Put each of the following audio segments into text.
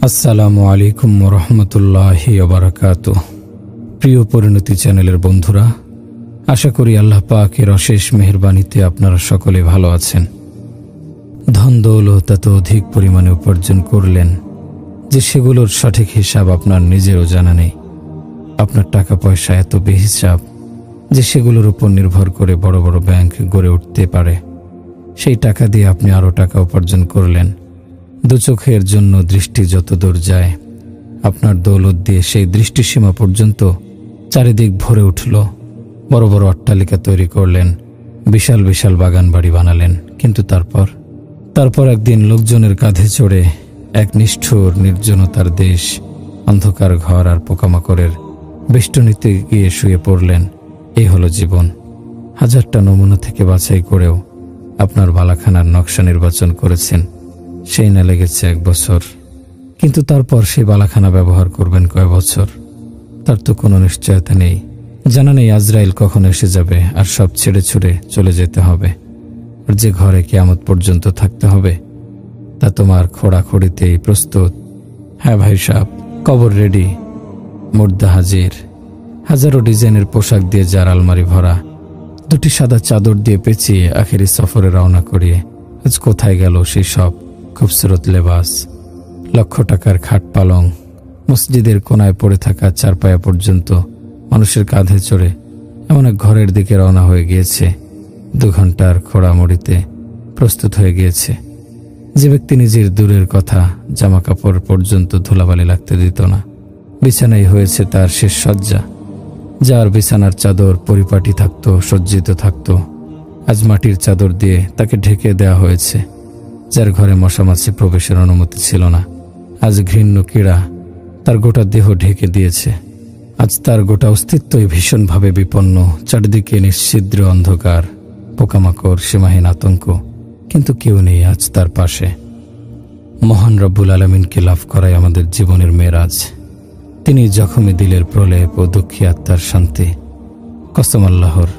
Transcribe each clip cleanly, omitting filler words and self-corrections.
আসসালামু আলাইকুম ওয়া রাহমাতুল্লাহি ওয়া বারাকাতুহু। প্রিয় পরিণতি চ্যানেলের বন্ধুরা, আশা করি আল্লাহ পাকের অশেষ মেহেরবানিতে আপনারা সকলে ভালো আছেন। ধন দৌলত এত অধিক পরিমাণে উপার্জন করলেন যে সেগুলোর সঠিক হিসাব আপনার নিজেরও জানা নেই। আপনার টাকা পয়সা এত বেহিসাব যে সেগুলোর উপর নির্ভর করে বড় বড় ব্যাংক গড়ে উঠতে পারে। সেই টাকা দিয়ে আপনি আরও টাকা উপার্জন করলেন। দু চোখের জন্য দৃষ্টি যত দূর যায়, আপনার দৌলত দিয়ে সেই দৃষ্টিসীমা পর্যন্ত চারিদিক ভরে উঠল। বড় বড় অট্টালিকা তৈরি করলেন, বিশাল বিশাল বাগান বাড়ি বানালেন। কিন্তু তারপর একদিন লোকজনের কাঁধে চড়ে এক নিষ্ঠুর নির্জনতার দেশ, অন্ধকার ঘর আর পোকামাকড়ের বেষ্টনীতে গিয়ে শুয়ে পড়লেন। এই হলো জীবন। হাজারটা নমুনা থেকে বাছাই করেও আপনার বালাখানার নকশা নির্বাচন করেছেন, সেই না লেগেছে 1 বছর। কিন্তু তারপর সেই বালাখানা ব্যবহার করবেন কয় বছর, তার তো কোনো নিশ্চয়তা নেই। জানা নেই আজরাইল কখন এসে যাবে আর সব ছেড়ে ছুড়ে চলে যেতে হবে। আর যে ঘরে কিয়ামত পর্যন্ত থাকতে হবে তা তোমার খোড়াখড়িতেই প্রস্তুত। হ্যাঁ ভাই সাহেব, কবর রেডি, মুর্দা হাজির। হাজারো ডিজাইনের পোশাক দিয়ে যার আলমারি ভরা, 2টি সাদা চাদর দিয়ে পেঁচিয়ে আখেরি সফরে রওনা করিয়ে আজ কোথায় গেল সেই সব খুবসুরত লেবাস? লক্ষ টাকার খাট পালং, মসজিদের কোনায় পড়ে থাকা চারপায়া পর্যন্ত মানুষের কাঁধে চড়ে এমন এক ঘরের দিকে রওনা হয়ে গিয়েছে। 2 ঘন্টার খোড়ামড়িতে প্রস্তুত হয়ে গিয়েছে। যে ব্যক্তি নিজের দূরের কথা জামা কাপড় পর্যন্ত ধুলাবালি লাগতে দিত না, বিছানায় হয়েছে তার শেষ শয্যা। যার বিছানার চাদর পরিপাটি থাকত, সজ্জিত থাকত, আজ মাটির চাদর দিয়ে তাকে ঢেকে দেওয়া হয়েছে। যার ঘরে মশামাছি প্রবেশের অনুমতি ছিল না, আজ ঘৃণ্য কীড়া তার গোটা দেহ ঢেকে দিয়েছে। আজ তার গোটা অস্তিত্বই ভীষণভাবে বিপন্ন। চারিদিকে নিশ্ছিদ্র অন্ধকার, পোকামাকড়, সীমাহীন আতঙ্ক, কিন্তু কেউ নেই আজ তার পাশে। মহান রব্বুল আলামিনকে লাভ করাই আমাদের জীবনের মেরাজ। তিনি জখমে দিলের প্রলেপ ও দুঃখী আত্মার শান্তি। কসম আল্লাহর,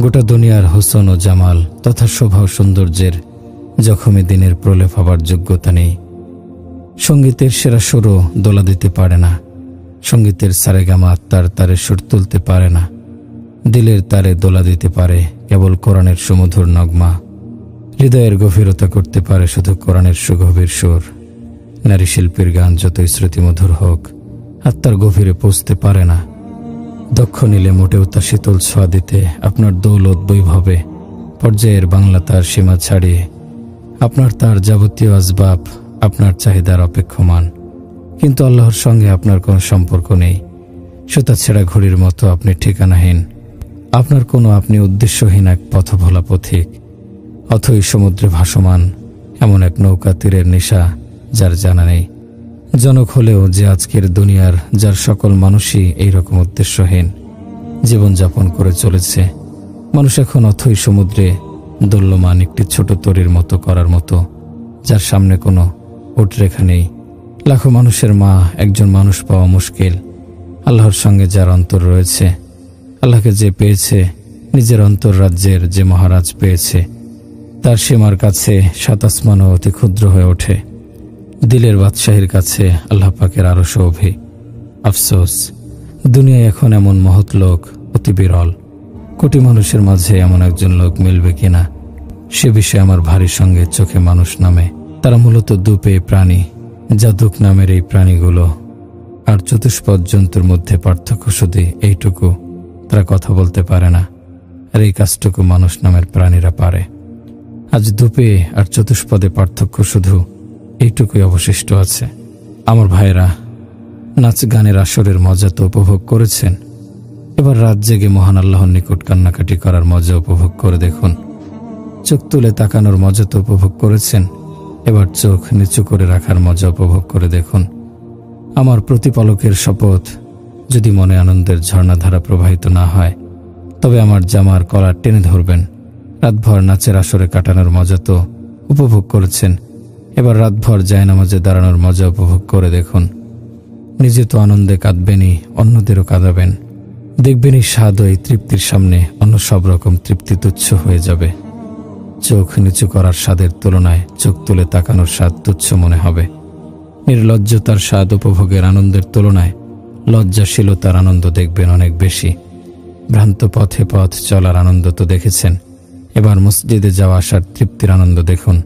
গোটা দুনিয়ার হোসন ও জামাল তথা শোভা ও সৌন্দর্যের জখমে দিনের প্রলেপ হবার যোগ্যতা নেই। সঙ্গীতের সেরা সুরও দোলা দিতে পারে না, সঙ্গীতের সারেগামা আত্মার তারে সুর তুলতে পারে না। দিলের তারে দোলা দিতে পারে কেবল কোরআনের সুমধুর নগমা। হৃদয়ের গভীরতা করতে পারে শুধু কোরআনের সুগভীর সুর। নারী শিল্পীর গান যতই শ্রুতিমধুর হোক, আত্মার গভীরে পৌঁছতে পারে না। দক্ষ নিলে মোটেও তা শীতল ছোঁয়া দিতে আপনার দৌলত বৈভবে পর্যায়ের বাংলা তার সীমা ছাড়িয়ে আপনার তার যাবতীয় আসবাব আপনার চাহিদার অপেক্ষমান। কিন্তু আল্লাহর সঙ্গে আপনার কোনো সম্পর্ক নেই। সুতা ছেঁড়া ঘড়ির মতো আপনি ঠিকানাহীন। আপনার কোনো আপনি উদ্দেশ্যহীন এক পথভোলা পথিক, অথই সমুদ্রে ভাসমান এমন এক নৌকা তীরের নেশা যার জানা নেই। জনক হলেও যে আজকের দুনিয়ার যার সকল মানুষই এইরকম উদ্দেশ্যহীন জীবনযাপন করে চলেছে। মানুষ এখন অথই সমুদ্রে দোল্যমান একটি ছোট তরীর মতো করার মতো, যার সামনে কোনো উটরেখা নেই। লাখো মানুষের মা একজন মানুষ পাওয়া মুশকিল। আল্লাহর সঙ্গে যার অন্তর রয়েছে, আল্লাহকে যে পেয়েছে, নিজের অন্তর রাজ্যের যে মহারাজ পেয়েছে, তার সীমার কাছে 7 আসমানও অতি ক্ষুদ্র হয়ে ওঠে। দিলের বাদশাহীর কাছে আল্লাহ পাকের আরো সৌভি। আফসোস, দুনিয়ায় এখন এমন মহৎ লোক অতি বিরল। কোটি মানুষের মাঝে এমন একজন লোক মিলবে কিনা সে বিষয়ে আমার ভারী সঙ্গে চোখে মানুষ নামে। তারা মূলত দুপেয়ে প্রাণী। জাদুক নামের এই প্রাণীগুলো আর চতুষ্পদ জন্তুর মধ্যে পার্থক্য শুধু এইটুকু, তারা কথা বলতে পারে না। আর এই কাজটুকু মানুষ নামের প্রাণীরা পারে। আজ দুপে আর চতুষ্পদে পার্থক্য শুধু এইটুকুই অবশিষ্ট আছে। আমার ভাইরা, নাচ গানের আসরের মজা তো উপভোগ করেছেন, এবার রাত জেগে মহান আল্লাহর নিকট কান্নাকাটি করার মজা উপভোগ করে দেখুন। চোখ তুলে তাকানোর মজা তো উপভোগ করেছেন, এবার চোখ নিচু করে রাখার মজা উপভোগ করে দেখুন। আমার প্রতিপালকের শপথ, যদি মনে আনন্দের ঝর্ণাধারা প্রবাহিত না হয় তবে আমার জামার কলার টেনে ধরবেন। রাতভর নাচের আসরে কাটানোর মজা তো উপভোগ করেছেন, এবার রাতভর জায়নামাজে দাঁড়ানোর মজা উপভোগ করে দেখুন। নিজে তো আনন্দে কাঁদবেনই, অন্যদেরও কাঁদাবেন। দেখবেনই স্বাদ ও এই তৃপ্তির সামনে অন্য সব রকম তৃপ্তি তুচ্ছ হয়ে যাবে। চোখ নিচু করার স্বাদের তুলনায় চোখ তুলে তাকানোর স্বাদ তুচ্ছ মনে হবে। নির্লজ্জতার স্বাদ উপভোগের আনন্দের তুলনায় লজ্জাশীলতার আনন্দ দেখবেন অনেক বেশি। ভ্রান্ত পথে পথ চলার আনন্দ তো দেখেছেন, এবার মসজিদে যাওয়া আসার তৃপ্তির আনন্দ দেখুন।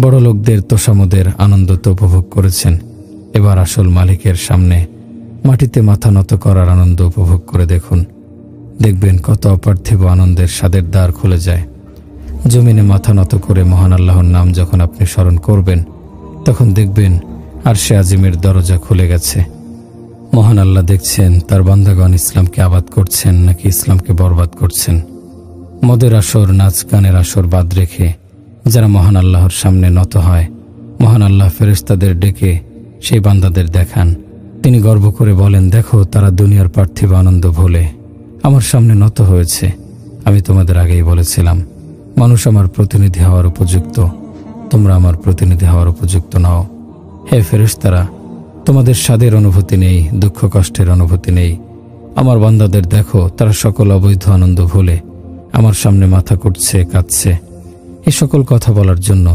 বড় লোকদের তোষামোদের আনন্দ তো উপভোগ করেছেন, এবার আসল মালিকের সামনে মাটিতে মাথা নত করার আনন্দ উপভোগ করে দেখুন। দেখবেন কত অপার্থিব আনন্দের স্বাদের দ্বার খুলে যায়। জমিনে মাথা নত করে মহান আল্লাহর নাম যখন আপনি স্মরণ করবেন, তখন দেখবেন আরশে আজিমের দরজা খুলে গেছে। মহান আল্লাহ দেখছেন তার বান্দাগণ ইসলামকে আবাদ করছেন নাকি ইসলামকে বরবাদ করছেন। মদের আসর, নাচ গানের আসর বাদ রেখে যারা মহান আল্লাহর সামনে নত হয়, মহান আল্লাহ ফেরেশতাদের ডেকে সেই বান্দাদের দেখান। তিনি গর্ব করে বলেন, দেখো তারা দুনিয়ার পার্থিব আনন্দ ভুলে আমার সামনে নত হয়েছে। আমি তোমাদের আগেই বলেছিলাম, মানুষ আমার প্রতিনিধি হওয়ার উপযুক্ত, তোমরা আমার প্রতিনিধি হওয়ার উপযুক্ত নও। হে ফেরেশতারা, তোমাদের স্বাদের অনুভূতি নেই, দুঃখ কষ্টের অনুভূতি নেই। আমার বান্দাদের দেখো, তারা সকল অবৈধ আনন্দ ভুলে আমার সামনে মাথা কুটছে, কাঁদছে। এ সকল কথা বলার জন্য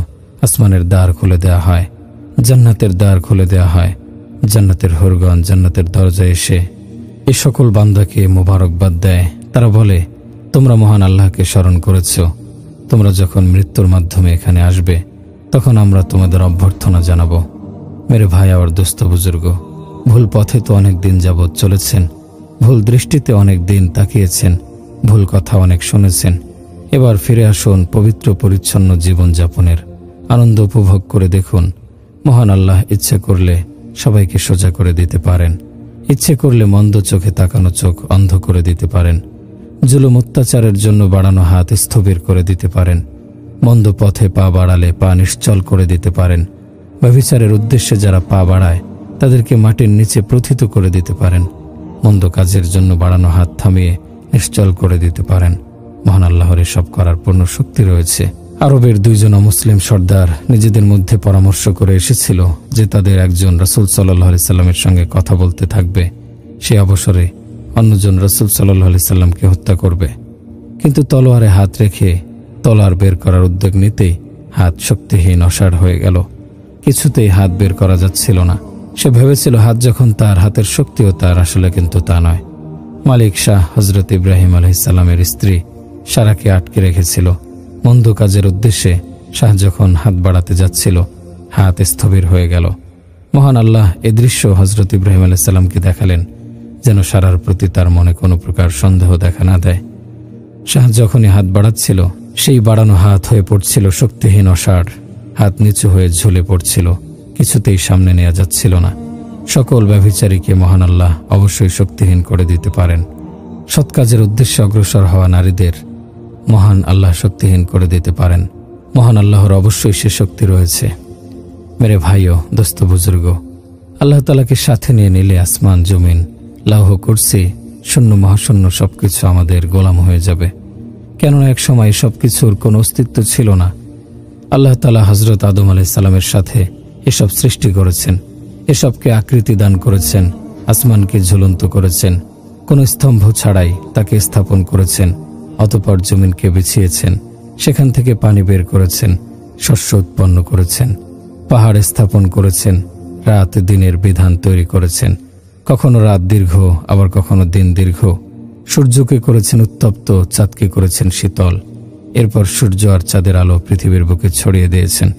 আসমানের দ্বার খুলে দেয়া হয়, জান্নাতের দ্বার খুলে দেয়া হয়। জান্নাতের হরগণ জান্নাতের দরজায় এসে এ সকল বান্দাকে মোবারকবাদ দেয়। তারা বলে, তোমরা মহান আল্লাহকে স্মরণ করেছ, তোমরা যখন মৃত্যুর মাধ্যমে এখানে আসবে তখন আমরা তোমাদের অভ্যর্থনা জানাবো। মেরে ভাই আর দোস্ত বুজুর্গ, ভুল পথে তো অনেক দিন যাবৎ চলেছেন, ভুল দৃষ্টিতে অনেক দিন তাকিয়েছেন, ভুল কথা অনেক শুনেছেন। এবার ফিরে আসুন পবিত্র পরিচ্ছন্ন জীবনযাপনের আনন্দ উপভোগ করে দেখুন। মহান আল্লাহ ইচ্ছে করলে সবাইকে সোজা করে দিতে পারেন, ইচ্ছে করলে মন্দ চোখে তাকানো চোখ অন্ধ করে দিতে পারেন, জুলুম অত্যাচারের জন্য বাড়ানো হাত স্থবির করে দিতে পারেন, মন্দ পথে পা বাড়ালে পা নিশ্চল করে দিতে পারেন, ব্যভিচারের উদ্দেশ্যে যারা পা বাড়ায় তাদেরকে মাটির নিচে প্রথিত করে দিতে পারেন, মন্দ কাজের জন্য বাড়ানো হাত থামিয়ে নিশ্চল করে দিতে পারেন। মহান আল্লাহর এসব করার পূর্ণ শক্তি রয়েছে। আরবের দুইজন অমুসলিম সর্দার নিজেদের মধ্যে পরামর্শ করে এসেছিল যে তাদের একজন রাসূল সাল্লাল্লাহু আলাইহি সাল্লামের সঙ্গে কথা বলতে থাকবে, সে অবসরে অন্যজন রাসূল সাল্লাল্লাহু আলাইহি সাল্লামকে হত্যা করবে। কিন্তু তলোয়ারে হাত রেখে তলোয়ার বের করার উদ্যোগ নিতেই হাত শক্তিহীন, অসাড় হয়ে গেল। কিছুতেই হাত বের করা যাচ্ছিল না। সে ভেবেছিল হাত যখন তার, হাতের শক্তিও তার, আসলে কিন্তু তা নয়। মালিক শাহ হযরত ইব্রাহিম আলাইহিস সালামের স্ত্রী সারাকে আটকে রেখেছিল। মন্দ কাজের উদ্দেশ্যে শাহ যখন হাত বাড়াতে যাচ্ছিল, হাত স্থবির হয়ে গেল। মহান আল্লাহ এ দৃশ্য হযরত ইব্রাহিম আলাইহিস সালামকে দেখালেন, যেন সারার প্রতি তার মনে কোনো প্রকার সন্দেহ দেখা না দেয়। শাহ যখনই হাত বাড়াচ্ছিল, সেই বাড়ানো হাত হয়ে পড়ছিল শক্তিহীন, অসাড়। হাত নিচু হয়ে ঝুলে পড়ছিল, কিছুতেই সামনে নেওয়া যাচ্ছিল না। সকল ব্যভিচারীকে মহান আল্লাহ অবশ্যই শক্তিহীন করে দিতে পারেন। সৎ কাজের উদ্দেশ্যে অগ্রসর হওয়া নারীদের মহান আল্লাহ শক্তিহীন করে দিতে পারেন। মহান আল্লাহর অবশ্যই সে শক্তি রয়েছে। মেরে ভাইও, দোস্ত বুজুর্গ, আল্লাহ তাআলাকে সাথে নিয়ে নিলে আসমান, জমিন, লৌহ, কুরসি, শূন্য মহাশূন্য সবকিছু আমাদের গোলাম হয়ে যাবে। কেননা এক সময় সবকিছুর কোনো অস্তিত্ব ছিল না। আল্লাহ তাআলা হযরত আদম আলাইহিস সালামের সাথে এসব সৃষ্টি করেছেন, এসবকে আকৃতি দান করেছেন, আসমানকে ঝুলন্ত করেছেন, কোনো স্তম্ভ ছাড়াই তাকে স্থাপন করেছেন। অতঃপর জমিনকে বিছিয়েছেন, সেখান থেকে পানি বের করেছেন, শস্য উৎপন্ন করেছেন, পাহাড় স্থাপন করেছেন, রাত দিনের বিধান তৈরি করেছেন। কখনো রাত দীর্ঘ, আবার কখনো দিন দীর্ঘ। সূর্যকে করেছেন উত্তপ্ত, চাঁদকে করেছেন শীতল। এরপর সূর্য আর চাঁদের আলো পৃথিবীর বুকে ছড়িয়ে দিয়েছেন।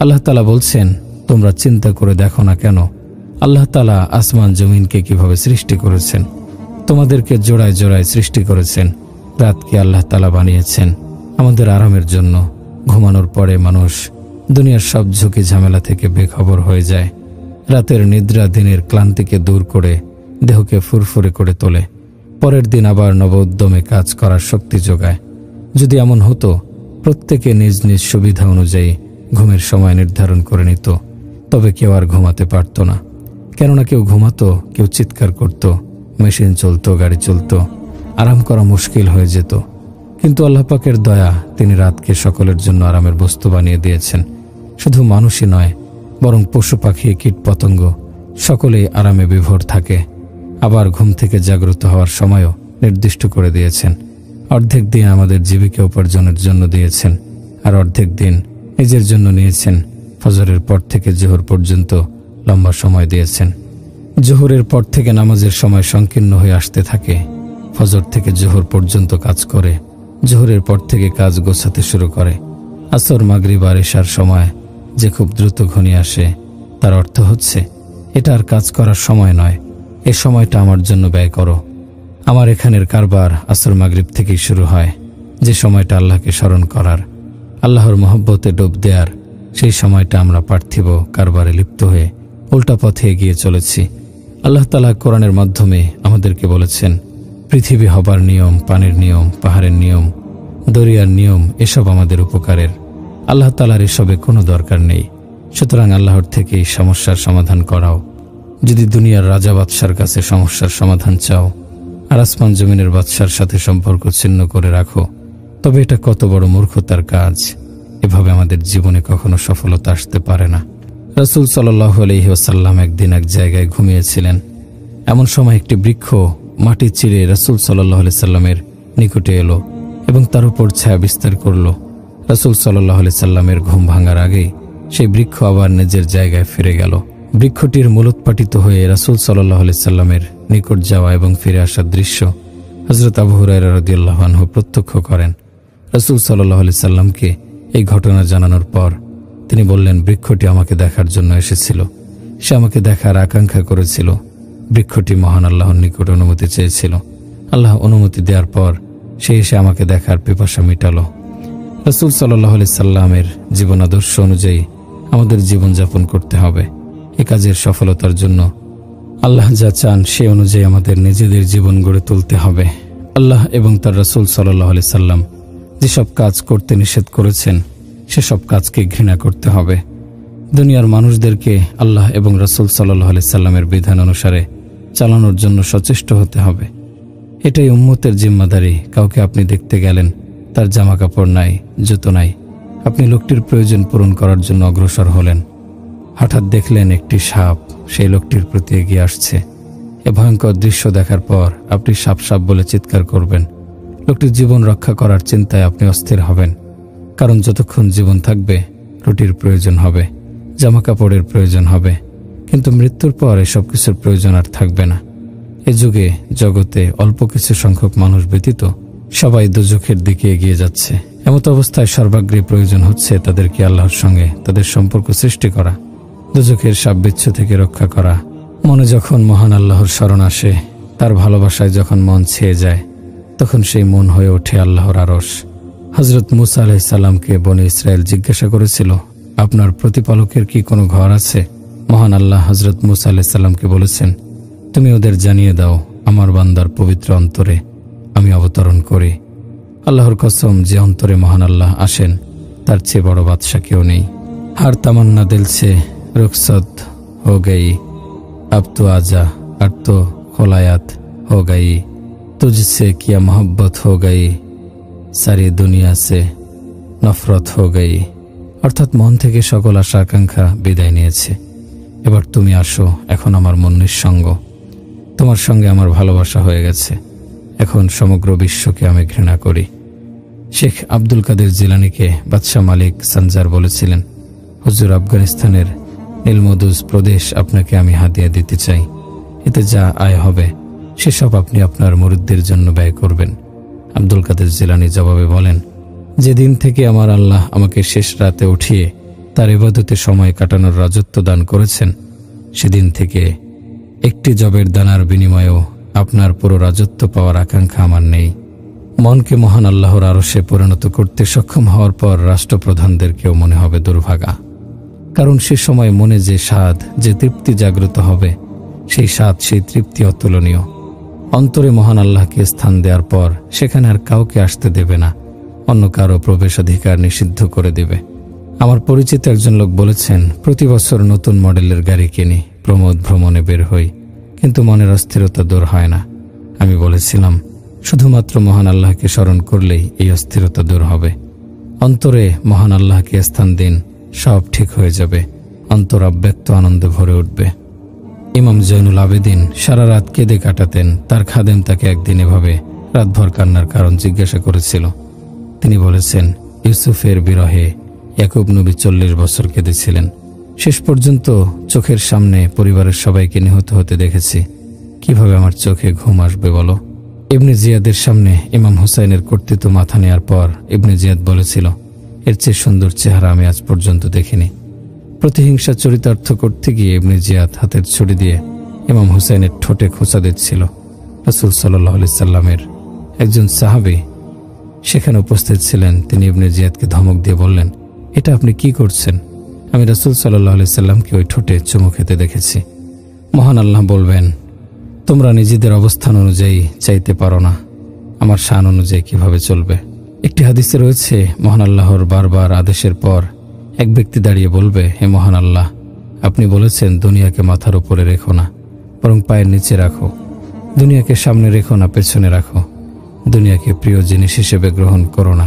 আল্লাহ তাআলা বলছেন, তোমরা চিন্তা করে দেখো না কেন আল্লাহ তাআলা আসমান জমিনকে কিভাবে সৃষ্টি করেছেন। তোমাদেরকে জোড়ায় জোড়ায় সৃষ্টি করেছেন। রাতকে আল্লাহ তাআলা বানিয়েছেন আমাদের আরামের জন্য। ঘুমানোর পরে মানুষ দুনিয়ার সব ঝুঁকি ঝামেলা থেকে বেখবর হয়ে যায়। রাতের নিদ্রা দিনের ক্লান্তিকে দূর করে দেহকে ফুরফুরে করে তোলে। পরের দিন আবার নব উদ্যমে কাজ করার শক্তি যোগায়। যদি এমন হতো প্রত্যেকে নিজ নিজ সুবিধা অনুযায়ী ঘুমের সময় নির্ধারণ করে নিত, তবে কেউ আর ঘুমাতে পারত না। কেননা কেউ ঘুমাতো, কেউ চিৎকার করত, মেশিন চলতো, গাড়ি চলতো, আরাম করা মুশকিল হয়ে যেত। কিন্তু আল্লাহ পাকের দয়া, তিনি রাতকে সকলের জন্য আরামের বস্তু বানিয়ে দিয়েছেন। শুধু মানুষই নয়, বরং পশু পাখি, কীট পতঙ্গ সকলেই আরামে বিভোর থাকে। আবার ঘুম থেকে জাগ্রত হওয়ার সময়ও নির্দিষ্ট করে দিয়েছেন। অর্ধেক দিন আমাদের জীবিকা উপার্জনের জন্য দিয়েছেন, আর অর্ধেক দিন নিজের জন্য নিয়েছেন। ফজরের পর থেকে জোহর পর্যন্ত লম্বা সময় দিয়েছেন। জোহরের পর থেকে নামাজের সময় সংকীর্ণ হয়ে আসতে থাকে। ফজর থেকে জোহর পর্যন্ত কাজ করে, জোহরের পর থেকে কাজ গোছাতে শুরু করে। আসর, মাগরিব আর ইশার সময় যে খুব দ্রুত ঘনিয়ে আসে, তার অর্থ হচ্ছে এটা আর কাজ করার সময় নয়, এ সময়টা আমার জন্য ব্যয় করো। আমার এখানের কারবার আসর মাগরিব থেকেই শুরু হয়, যে সময়টা আল্লাহকে স্মরণ করার, আল্লাহর মহব্বতে ডুব দেয়ার। সেই সময়টা আমরা পার্থিব কারবারে লিপ্ত হয়ে উল্টা পথে এগিয়ে চলেছি। আল্লাহ তাআলা কোরআনের মাধ্যমে আমাদেরকে বলেছেন, পৃথিবী হবার নিয়ম, পানির নিয়ম, পাহাড়ের নিয়ম, দরিয়ার নিয়ম এসব আমাদের উপকারের। আল্লাহ তাআলার এসবে কোনো দরকার নেই। সুতরাং আল্লাহর থেকেই সমস্যার সমাধান করাও। যদি দুনিয়ার রাজা বাদশার কাছে সমস্যার সমাধান চাও আর আসমান জমিনের বাদশার সাথে সম্পর্ক ছিন্ন করে রাখো, তবে এটা কত বড় মূর্খতার কাজ। এভাবে আমাদের জীবনে কখনো সফলতা আসতে পারে না। রাসূল সাল্লাল্লাহু আলাইহি ওয়াসাল্লাম একদিন এক জায়গায় ঘুমিয়েছিলেন। এমন সময় একটি বৃক্ষ মাটি চিরে রাসূল সাল্লাল্লাহু আলাইহি সাল্লামের নিকটে এলো এবং তার উপর ছায়া বিস্তার করল। রাসূল সাল্লাল্লাহু আলাইহি সাল্লামের ঘুম ভাঙার আগেই সেই বৃক্ষ আবার নিজের জায়গায় ফিরে গেল। বৃক্ষটির মূলোৎপাটিত হয়ে রাসূল সাল্লাল্লাহু আলাইহি সাল্লামের নিকট যাওয়া এবং ফিরে আসার দৃশ্য হযরত আবু হুরায়রা রাদিয়াল্লাহু আনহু প্রত্যক্ষ করেন। রাসূল সাল্লাল্লাহু আলাইহি সাল্লামকে এই ঘটনা জানানোর পর তিনি বললেন, বৃক্ষটি আমাকে দেখার জন্য এসেছিল, সে আমাকে দেখার আকাঙ্ক্ষা করেছিল। বৃক্ষটি মহান আল্লাহর নিকট অনুমতি চেয়েছিল। আল্লাহ অনুমতি দেওয়ার পর সে এসে আমাকে দেখার পিপাসা মিটালো। রাসূল সাল্লাল্লাহু আলাইহি সাল্লামের জীবন আদর্শ অনুযায়ী আমাদের জীবনযাপন করতে হবে। এ কাজের সফলতার জন্য আল্লাহ যা চান সে অনুযায়ী আমাদের নিজেদের জীবন গড়ে তুলতে হবে। আল্লাহ এবং তার রাসূল সাল্লাল্লাহু আলাইহি সাল্লাম যেসব কাজ করতে নিষেধ করেছেন সেসব কাজকে ঘৃণা করতে হবে। দুনিয়ার মানুষদেরকে আল্লাহ এবং রাসূল সাল্লাল্লাহু আলাইহি সাল্লামের বিধান অনুসারে চালানোর জন্য সচেষ্ট হতে হবে। এটাই উম্মতের জিম্মাদারি। কাউকে আপনি দেখতে গেলেন, তার জামা কাপড় নাই, জুতো নাই, আপনি লোকটির প্রয়োজন পূরণ করার জন্য অগ্রসর হলেন। হঠাৎ দেখলেন একটি সাপ সেই লোকটির প্রতি এগিয়ে আসছে। এ ভয়ঙ্কর দৃশ্য দেখার পর আপনি সাপ সাপ বলে চিৎকার করবেন। লোকটির জীবন রক্ষা করার চিন্তায় আপনি অস্থির হবেন, কারণ যতক্ষণ জীবন থাকবে রুটির প্রয়োজন হবে, জামা কাপড়ের প্রয়োজন হবে, কিন্তু মৃত্যুর পর এসব কিছুর প্রয়োজন আর থাকবে না। এ যুগে জগতে অল্প কিছু সংখ্যক মানুষ ব্যতীত সবাই দোজখের দিকে এগিয়ে যাচ্ছে। এমত অবস্থায় সর্বাগ্রে প্রয়োজন হচ্ছে তাদেরকে আল্লাহর সঙ্গে তাদের সম্পর্ক সৃষ্টি করা, দোজখের সাপ বিচ্ছু থেকে রক্ষা করা। মনে যখন মহান আল্লাহর স্মরণ আসে, তার ভালোবাসায় যখন মন ছেয়ে যায়, তখন সেই মন হয়ে ওঠে আল্লাহর আরশ। হযরত মূসা আলাইহিস সালামকে বনী ইসরায়েল জিজ্ঞাসা করেছিল, আপনার প্রতিপালকের কি কোনো ঘর আছে? মহান আল্লাহ হযরত মূসা আলাইহিস সালামকে বলেছেন, তুমি ওদের জানিয়ে দাও, আমার বান্দার পবিত্র অন্তরে আমি অবতরণ করি। আল্লাহর কসম, যে অন্তরে মহান আল্লাহ আসেন তার চেয়ে বড় বাদশা কেউ নেই। हर तमन्ना दिल से रुखसत हो गई, अब तो आजा, अब तो खुलायत हो गई, तुझसे किया मोहब्बत हो गई, सारी दुनिया से नफरत हो गई। অর্থাৎ মন থেকে সকল আশা আকাঙ্ক্ষা বিদায় নিয়েছে। এবার তুমি আসো, এখন আমার মন নিঃসঙ্গ, তোমার সঙ্গে আমার ভালোবাসা হয়ে গেছে, এখন সমগ্র বিশ্বকে আমি ঘৃণা করি। শেখ আব্দুল কাদের জিলানীকে বাদশাহ মালিক সানজার বলেছিলেন, হুজুর, আফগানিস্তানের নীলমদুজ প্রদেশ আপনাকে আমি হাদিয়া দিতে চাই, এতে যা আয় হবে সেসব আপনি আপনার মুরিদদের জন্য ব্যয় করবেন। আব্দুল কাদের জিলানী জবাবে বলেন, যেদিন থেকে আমার আল্লাহ আমাকে শেষ রাতে উঠিয়ে তার ইবাদতে সময় কাটানোর রাজত্ব দান করেছেন, সেদিন থেকে একটি জবের দানার বিনিময়েও আপনার পুরো রাজত্ব পাওয়ার আকাঙ্ক্ষা আমার নেই। মনকে মহান আল্লাহর আরশে পরিণত করতে সক্ষম হওয়ার পর রাষ্ট্রপ্রধানদেরকেও মনে হবে দুর্ভাগা, কারণ সে সময় মনে যে স্বাদ, যে তৃপ্তি জাগ্রত হবে, সেই স্বাদ, সেই তৃপ্তি অতুলনীয়। অন্তরে মহান আল্লাহকে স্থান দেওয়ার পর সেখানে আর কাউকে আসতে দেবে না, অন্য কারো প্রবেশাধিকার নিষিদ্ধ করে দেবে। আমার পরিচিত একজন লোক বলেছেন, প্রতি বছর নতুন মডেলের গাড়ি কিনি, প্রমোদ ভ্রমণে বের হই, কিন্তু মনের অস্থিরতা দূর হয় না। আমি বলেছিলাম, শুধুমাত্র মহান আল্লাহকে স্মরণ করলেই এই অস্থিরতা দূর হবে। অন্তরে মহান আল্লাহকে স্থান দিন, সব ঠিক হয়ে যাবে, অন্তর অব্যক্ত আনন্দে ভরে উঠবে। ইমাম জৈনুল আবেদিন সারা রাত কেঁদে কাটাতেন। তার খাদেম তাকে একদিন এভাবে রাতভর কান্নার কারণ জিজ্ঞাসা করেছিল। তিনি বলেছেন, ইউসুফের বিরহে ইয়াকুব নবী 40 বছর কেঁদেছিলেন। শেষ পর্যন্ত চোখের সামনে পরিবারের সবাইকে নিহত হতে দেখেছি। কিভাবে আমার চোখে ঘুম আসবে বলো? ইবনে জিয়াদের সামনে ইমাম হুসাইনের কর্তৃত্ব মাথা নেওয়ার পর ইবনে জিয়াদ বলেছিল, এর চেয়ে সুন্দর চেহারা আমি আজ পর্যন্ত দেখিনি। প্রতিহিংসা চরিতার্থ করতে গিয়ে ইবনে জিয়াদ হাতের ছুরি দিয়ে ইমাম হুসাইনের ঠোঁটে খোঁচা দিচ্ছিল। রাসূল সাল্লাল্লাহু আলাইহি সাল্লামের একজন সাহাবী সেখানে উপস্থিত ছিলেন। তিনি ইবনে জিয়াদকে ধমক দিয়ে বললেন, এটা আপনি কি করছেন? আমি রাসূল সাল্লাল্লাহু আলাইহি সাল্লামকে ওই ঠোঁটে চুমু খেতে দেখেছি। মহান আল্লাহ বলবেন, তোমরা নিজেদের অবস্থান অনুযায়ী চাইতে পারো না, আমার শান অনুযায়ী কিভাবে চলবে? একটি হাদিসে রয়েছে, মহান আল্লাহর বারবার আদেশের পর এক ব্যক্তি দাঁড়িয়ে বলবে, হে মহান আল্লাহ, আপনি বলেছেন দুনিয়াকে মাথার উপরে রেখো না, বরং পায়ের নিচে রাখো। দুনিয়াকে সামনে রেখো না, পেছনে রাখো। দুনিয়াকে প্রিয় জিনিস হিসেবে গ্রহণ করো না,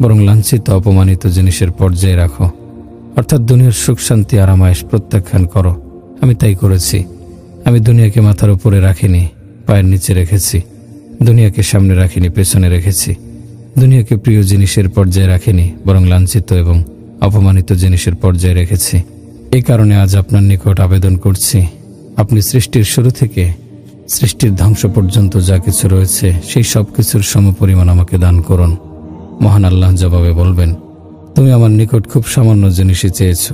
বরং লাঞ্ছিত অপমানিত জিনিসের পর্যায়ে রাখো। অর্থাৎ দুনিয়ার সুখ শান্তি আরামায়েশ প্রত্যাখ্যান করো। আমি তাই করেছি। আমি দুনিয়াকে মাথার উপরে রাখিনি, পায়ের নিচে রেখেছি। দুনিয়াকে সামনে রাখিনি, পেছনে রেখেছি। দুনিয়াকে প্রিয় জিনিসের পর্যায়ে রাখিনি, বরং লাঞ্ছিত এবং অপমানিত জিনিসের পর্যায়ে রেখেছি। এই কারণে আজ আপনার নিকট আবেদন করছি, আপনি সৃষ্টির শুরু থেকে সৃষ্টির ধ্বংস পর্যন্ত যা কিছু রয়েছে সেই সব কিছুর সমপরিমাণ আমাকে দান করুন। মহান আল্লাহ জবাবে বলবেন, তুমি আমার নিকট খুব সামান্য জিনিসই চেয়েছ,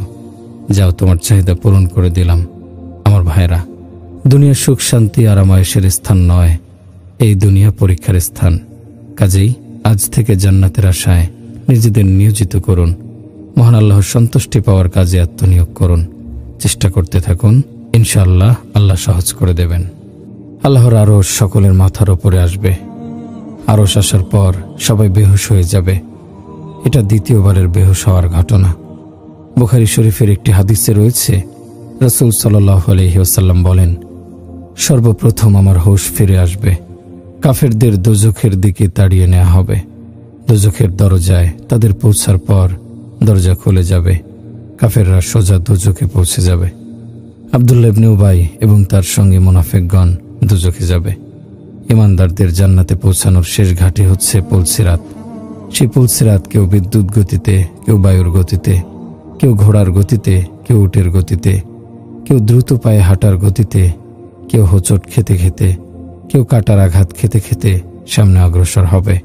যাও তোমার চাহিদা পূরণ করে দিলাম। আমার ভাইরা, দুনিয়া সুখ শান্তি আরামায়েশের স্থান নয়, এই দুনিয়া পরীক্ষার স্থান। কাজেই আজ থেকে জান্নাতের আশায় নিজেদের নিয়োজিত করুন। মহান আল্লাহর সন্তুষ্টি পাওয়ার কাজে আত্মনিয়োগ করুন। চেষ্টা করতে থাকুন, ইনশাআল্লাহ আল্লাহ সহজ করে দেবেন। আল্লাহর আরশ সকলের মাথার উপরে আসবে। আরশ আসার পর সবাই বেহুশ হয়ে যাবে। এটা দ্বিতীয়বারের বেহুশ হওয়ার ঘটনা। বুখারী শরীফের একটি হাদিসে রয়েছে, রাসূল সাল্লাল্লাহু আলাইহি ওয়াসাল্লাম বলেন, সর্বপ্রথম আমার হুঁশ ফিরে আসবে। কাফেরদের দোজখের দিকে তাড়িয়ে নেওয়া হবে। দোজখের দরজায় তাদের পৌঁছার পর দরজা খুলে যাবে। কাফেররা সোজা দোজখে পৌঁছে যাবে। আব্দুল্লাহ ইবনে উবাই এবং তার সঙ্গে মুনাফিকগণ দোজখে যাবে। ঈমানদারদের জান্নাতে পৌঁছানোর শেষ ঘাঁটি হচ্ছে পুলসিরাত। সেই পুলসিরাত কেউ বিদ্যুৎ গতিতে, কেউ বায়ুর গতিতে, কেউ ঘোড়ার গতিতে, কেউ উটের গতিতে, কেউ দ্রুত পায়ে হাঁটার গতিতে, কেউ হোঁচট খেতে খেতে, কেউ কাটার আঘাত খেতে খেতে সামনে অগ্রসর হবে।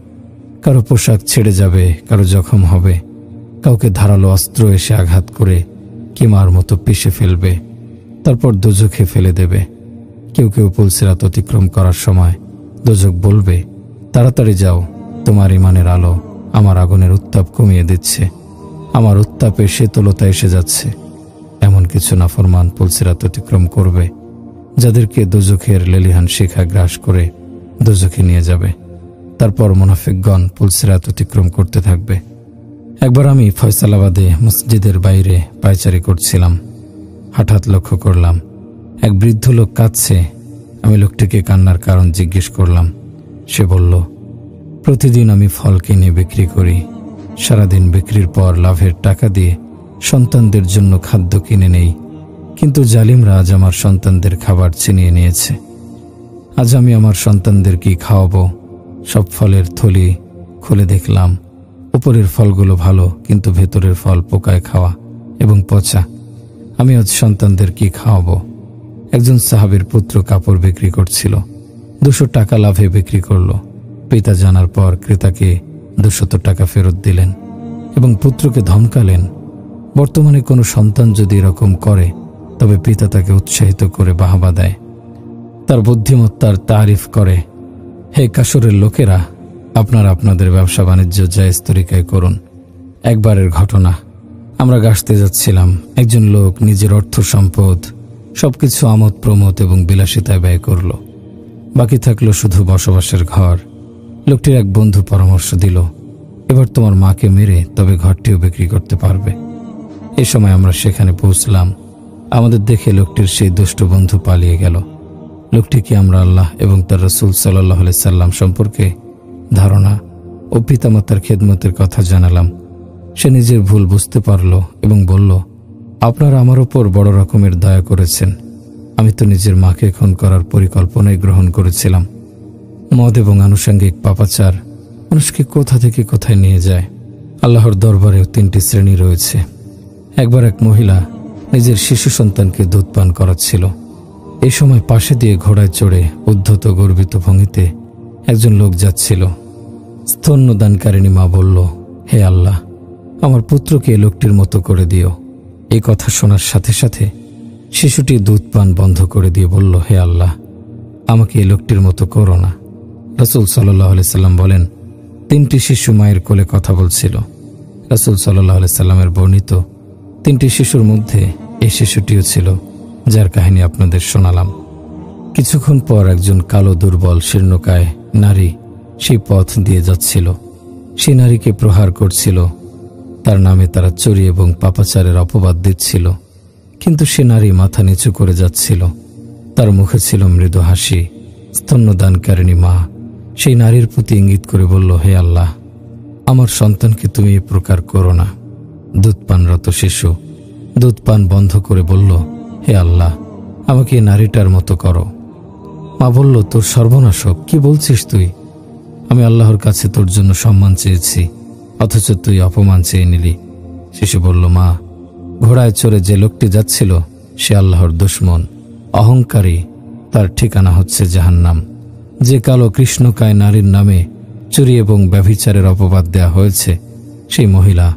কারো পোশাক ছেড়ে যাবে, কারো জখম হবে, কাউকে ধারালো অস্ত্র এসে আঘাত করে কিমার মতো পিষে ফেলবে, তারপর দোজখে ফেলে দেবে। কেউ কেউ পুলসিরাত অতিক্রম করার সময় দোজখ বলবে, তাড়াতাড়ি যাও, তোমার ঈমানের আলো আমার আগুনের উত্তাপ কমিয়ে দিচ্ছে, আমার উত্তাপে শীতলতা এসে যাচ্ছে। এমন কিছু নাফরমান পুলসিরাত অতিক্রম করবে যাদেরকে দোজখের লেলিহান শিখা গ্রাস করে দোজখে নিয়ে যাবে। তারপর মুনাফিকগণ পুলসিরাত অতিক্রম করতে থাকবে। একবার আমি ফয়সালাবাদে মসজিদের বাইরে পায়চারি করছিলাম। হঠাৎ লক্ষ্য করলাম এক বৃদ্ধ লোক কাঁদছে। আমি লোকটিকে কান্নার কারণ জিজ্ঞেস করলাম। সে বলল, প্রতিদিন আমি ফল কিনে বিক্রি করি। সারাদিন বিক্রির পর লাভের টাকা দিয়ে সন্তানদের জন্য খাদ্য কিনে নেই, কিন্তু জালিমরা আজ আমার সন্তানদের খাবার ছিনিয়ে নিয়েছে। আজ আমি আমার সন্তানদের কি খাওয়াবো? সব ফলের থলি খুলে দেখলাম উপরের ফলগুলো ভালো, কিন্তু ভেতরের ফল পোকায় খাওয়া এবং পচা। আমি আজ সন্তানদের কি খাওয়াবো? একজন সাহাবীর পুত্র কাপড় বিক্রি করছিল। 200 টাকা লাভে বিক্রি করলো। পিতা জানার পর ক্রেতাকে 200 টাকা ফেরত দিলেন এবং পুত্রকে ধমকালেন, বর্তমানে কোনো সন্তান যদি এরকম করে তবে পিতা তাকে উৎসাহিত করে বাহবা দেয়, তার বুদ্ধিমত্তার তারিফ করে। হে কাসরের লোকেরা, আপনারা আপনাদের ব্যবসা বাণিজ্য জায়েজ তরিকায় করুন। একবারের ঘটনা, আমরা গাছতে যাচ্ছিলাম। একজন লোক নিজের অর্থ সম্পদ সবকিছু আমোদ প্রমোদ এবং বিলাসিতায় ব্যয় করল। বাকি থাকলো শুধু বসবাসের ঘর। লোকটির এক বন্ধু পরামর্শ দিল, এবার তোমার মাকে মেরে তবে ঘরটিও বিক্রি করতে পারবে। এই সময় আমরা সেখানে পৌঁছলাম। আমাদের দেখে লোকটির সেই দুষ্ট বন্ধু পালিয়ে গেল। লোকটিকে আমরা আল্লাহ এবং তার রাসূল সাল্লাল্লাহু আলাইহি সাল্লাম সম্পর্কে ধারণা ও পিতামাতার খেদমতের কথা জানালাম। সে নিজের ভুল বুঝতে পারল এবং বলল, আপনারা আমার উপর বড় রকমের দয়া করেছেন। আমি তো নিজের মাকে খুন করার পরিকল্পনাই গ্রহণ করেছিলাম। মদ এবং আনুষঙ্গিক পাপাচার মানুষকে কোথা থেকে কোথায় নিয়ে যায়। আল্লাহর দরবারেও 3টি শ্রেণী রয়েছে। একবার এক মহিলা নিজের শিশু সন্তানকে দুধ পান করাচ্ছিল। এই সময় পাশে দিয়ে ঘোড়ায় চড়ে উদ্ধত গর্বিত ভঙ্গিতে একজন লোক যাচ্ছিল। স্তন্যদানকারিণী মা বলল, হে আল্লাহ, আমার পুত্রকে এই লোকটির মতো করে দিও। এই কথা শোনার সাথে সাথে শিশুটি দুধ পান বন্ধ করে দিয়ে বলল, হে আল্লাহ, আমাকে এই লোকটির মতো করো না। রাসূল সাল্লাল্লাহু আলাইহি সাল্লাম বলেন, 3টি শিশু মায়ের কোলে কথা বলছিল। রাসূল সাল্লাল্লাহু আলাইহি সাল্লামের বর্ণিত 3টি শিশুর মধ্যে এই শিশুটিও ছিল, যার কাহিনী আপনাদের শোনালাম। কিছুক্ষণ পর একজন কালো দুর্বল শীর্ণকায় নারী সেই পথ দিয়ে যাচ্ছিল। সেই নারীকে প্রহার করছিল, তার নামে তারা চুরি এবং পাপাচারের অপবাদ দিচ্ছিল। কিন্তু সে নারী মাথা নিচু করে যাচ্ছিল। তার মুখে ছিল মৃদু হাসি। স্তন্যদানকারিণী মা সেই নারীর প্রতি ইঙ্গিত করে বলল, হে আল্লাহ, আমার সন্তানকে তুমি এ প্রকার করো না। দুধ পানরত শিশু দুধ পান বন্ধ করে বলল, হে আল্লাহ, আমাকে এই নারীটার মতো করো। মা বলল, তোর সর্বনাশ হোক, কি বলছিস তুই? আমি আল্লাহর কাছে তোর জন্য সম্মান চেয়েছি, অথচ তুই অপমান চেয়ে নিলি। শিশু বলল, মা, ঘোড়ায় চড়ে যে লোকটি যাচ্ছিল সে আল্লাহর দুশমন, অহংকারী, তার ঠিকানা হচ্ছে জাহান্নাম। যে কালো কৃষ্ণকায় নারীর নামে চুরি এবং ব্যভিচারের অপবাদ দেয়া হয়েছে, সেই মহিলা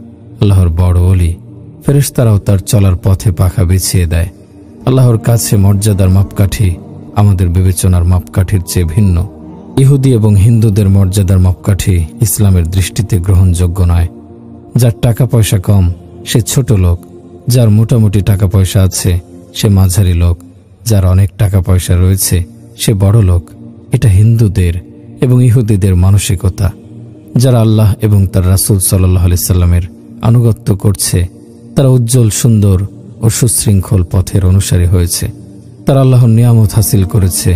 আল্লাহর বড় ওলি। ফেরেশতারাও তার চলার পথে পাখা বিছিয়ে দেয়। আল্লাহর কাছে মর্যাদার মাপকাঠি আমাদের বিবেচনার মাপকাঠির চেয়ে ভিন্ন। ইহুদি এবং হিন্দুদের মর্যাদার মাপকাঠি ইসলামের দৃষ্টিতে গ্রহণযোগ্য নয়। যার টাকা পয়সা কম সে ছোট লোক, যার মোটামুটি টাকা পয়সা আছে সে মাঝারি লোক, যার অনেক টাকা পয়সা রয়েছে সে বড় লোক। এটা হিন্দুদের এবং ইহুদিদের মানসিকতা। যারা আল্লাহ এবং তার রাসূল সাল্লাল্লাহু আলাইহি সাল্লামের আনুগত্য করছে তারা উজ্জ্বল, সুন্দর ও সুশৃঙ্খল পথের অনুসারী হয়েছে। তারা আল্লাহর নিয়ামত হাসিল করেছে,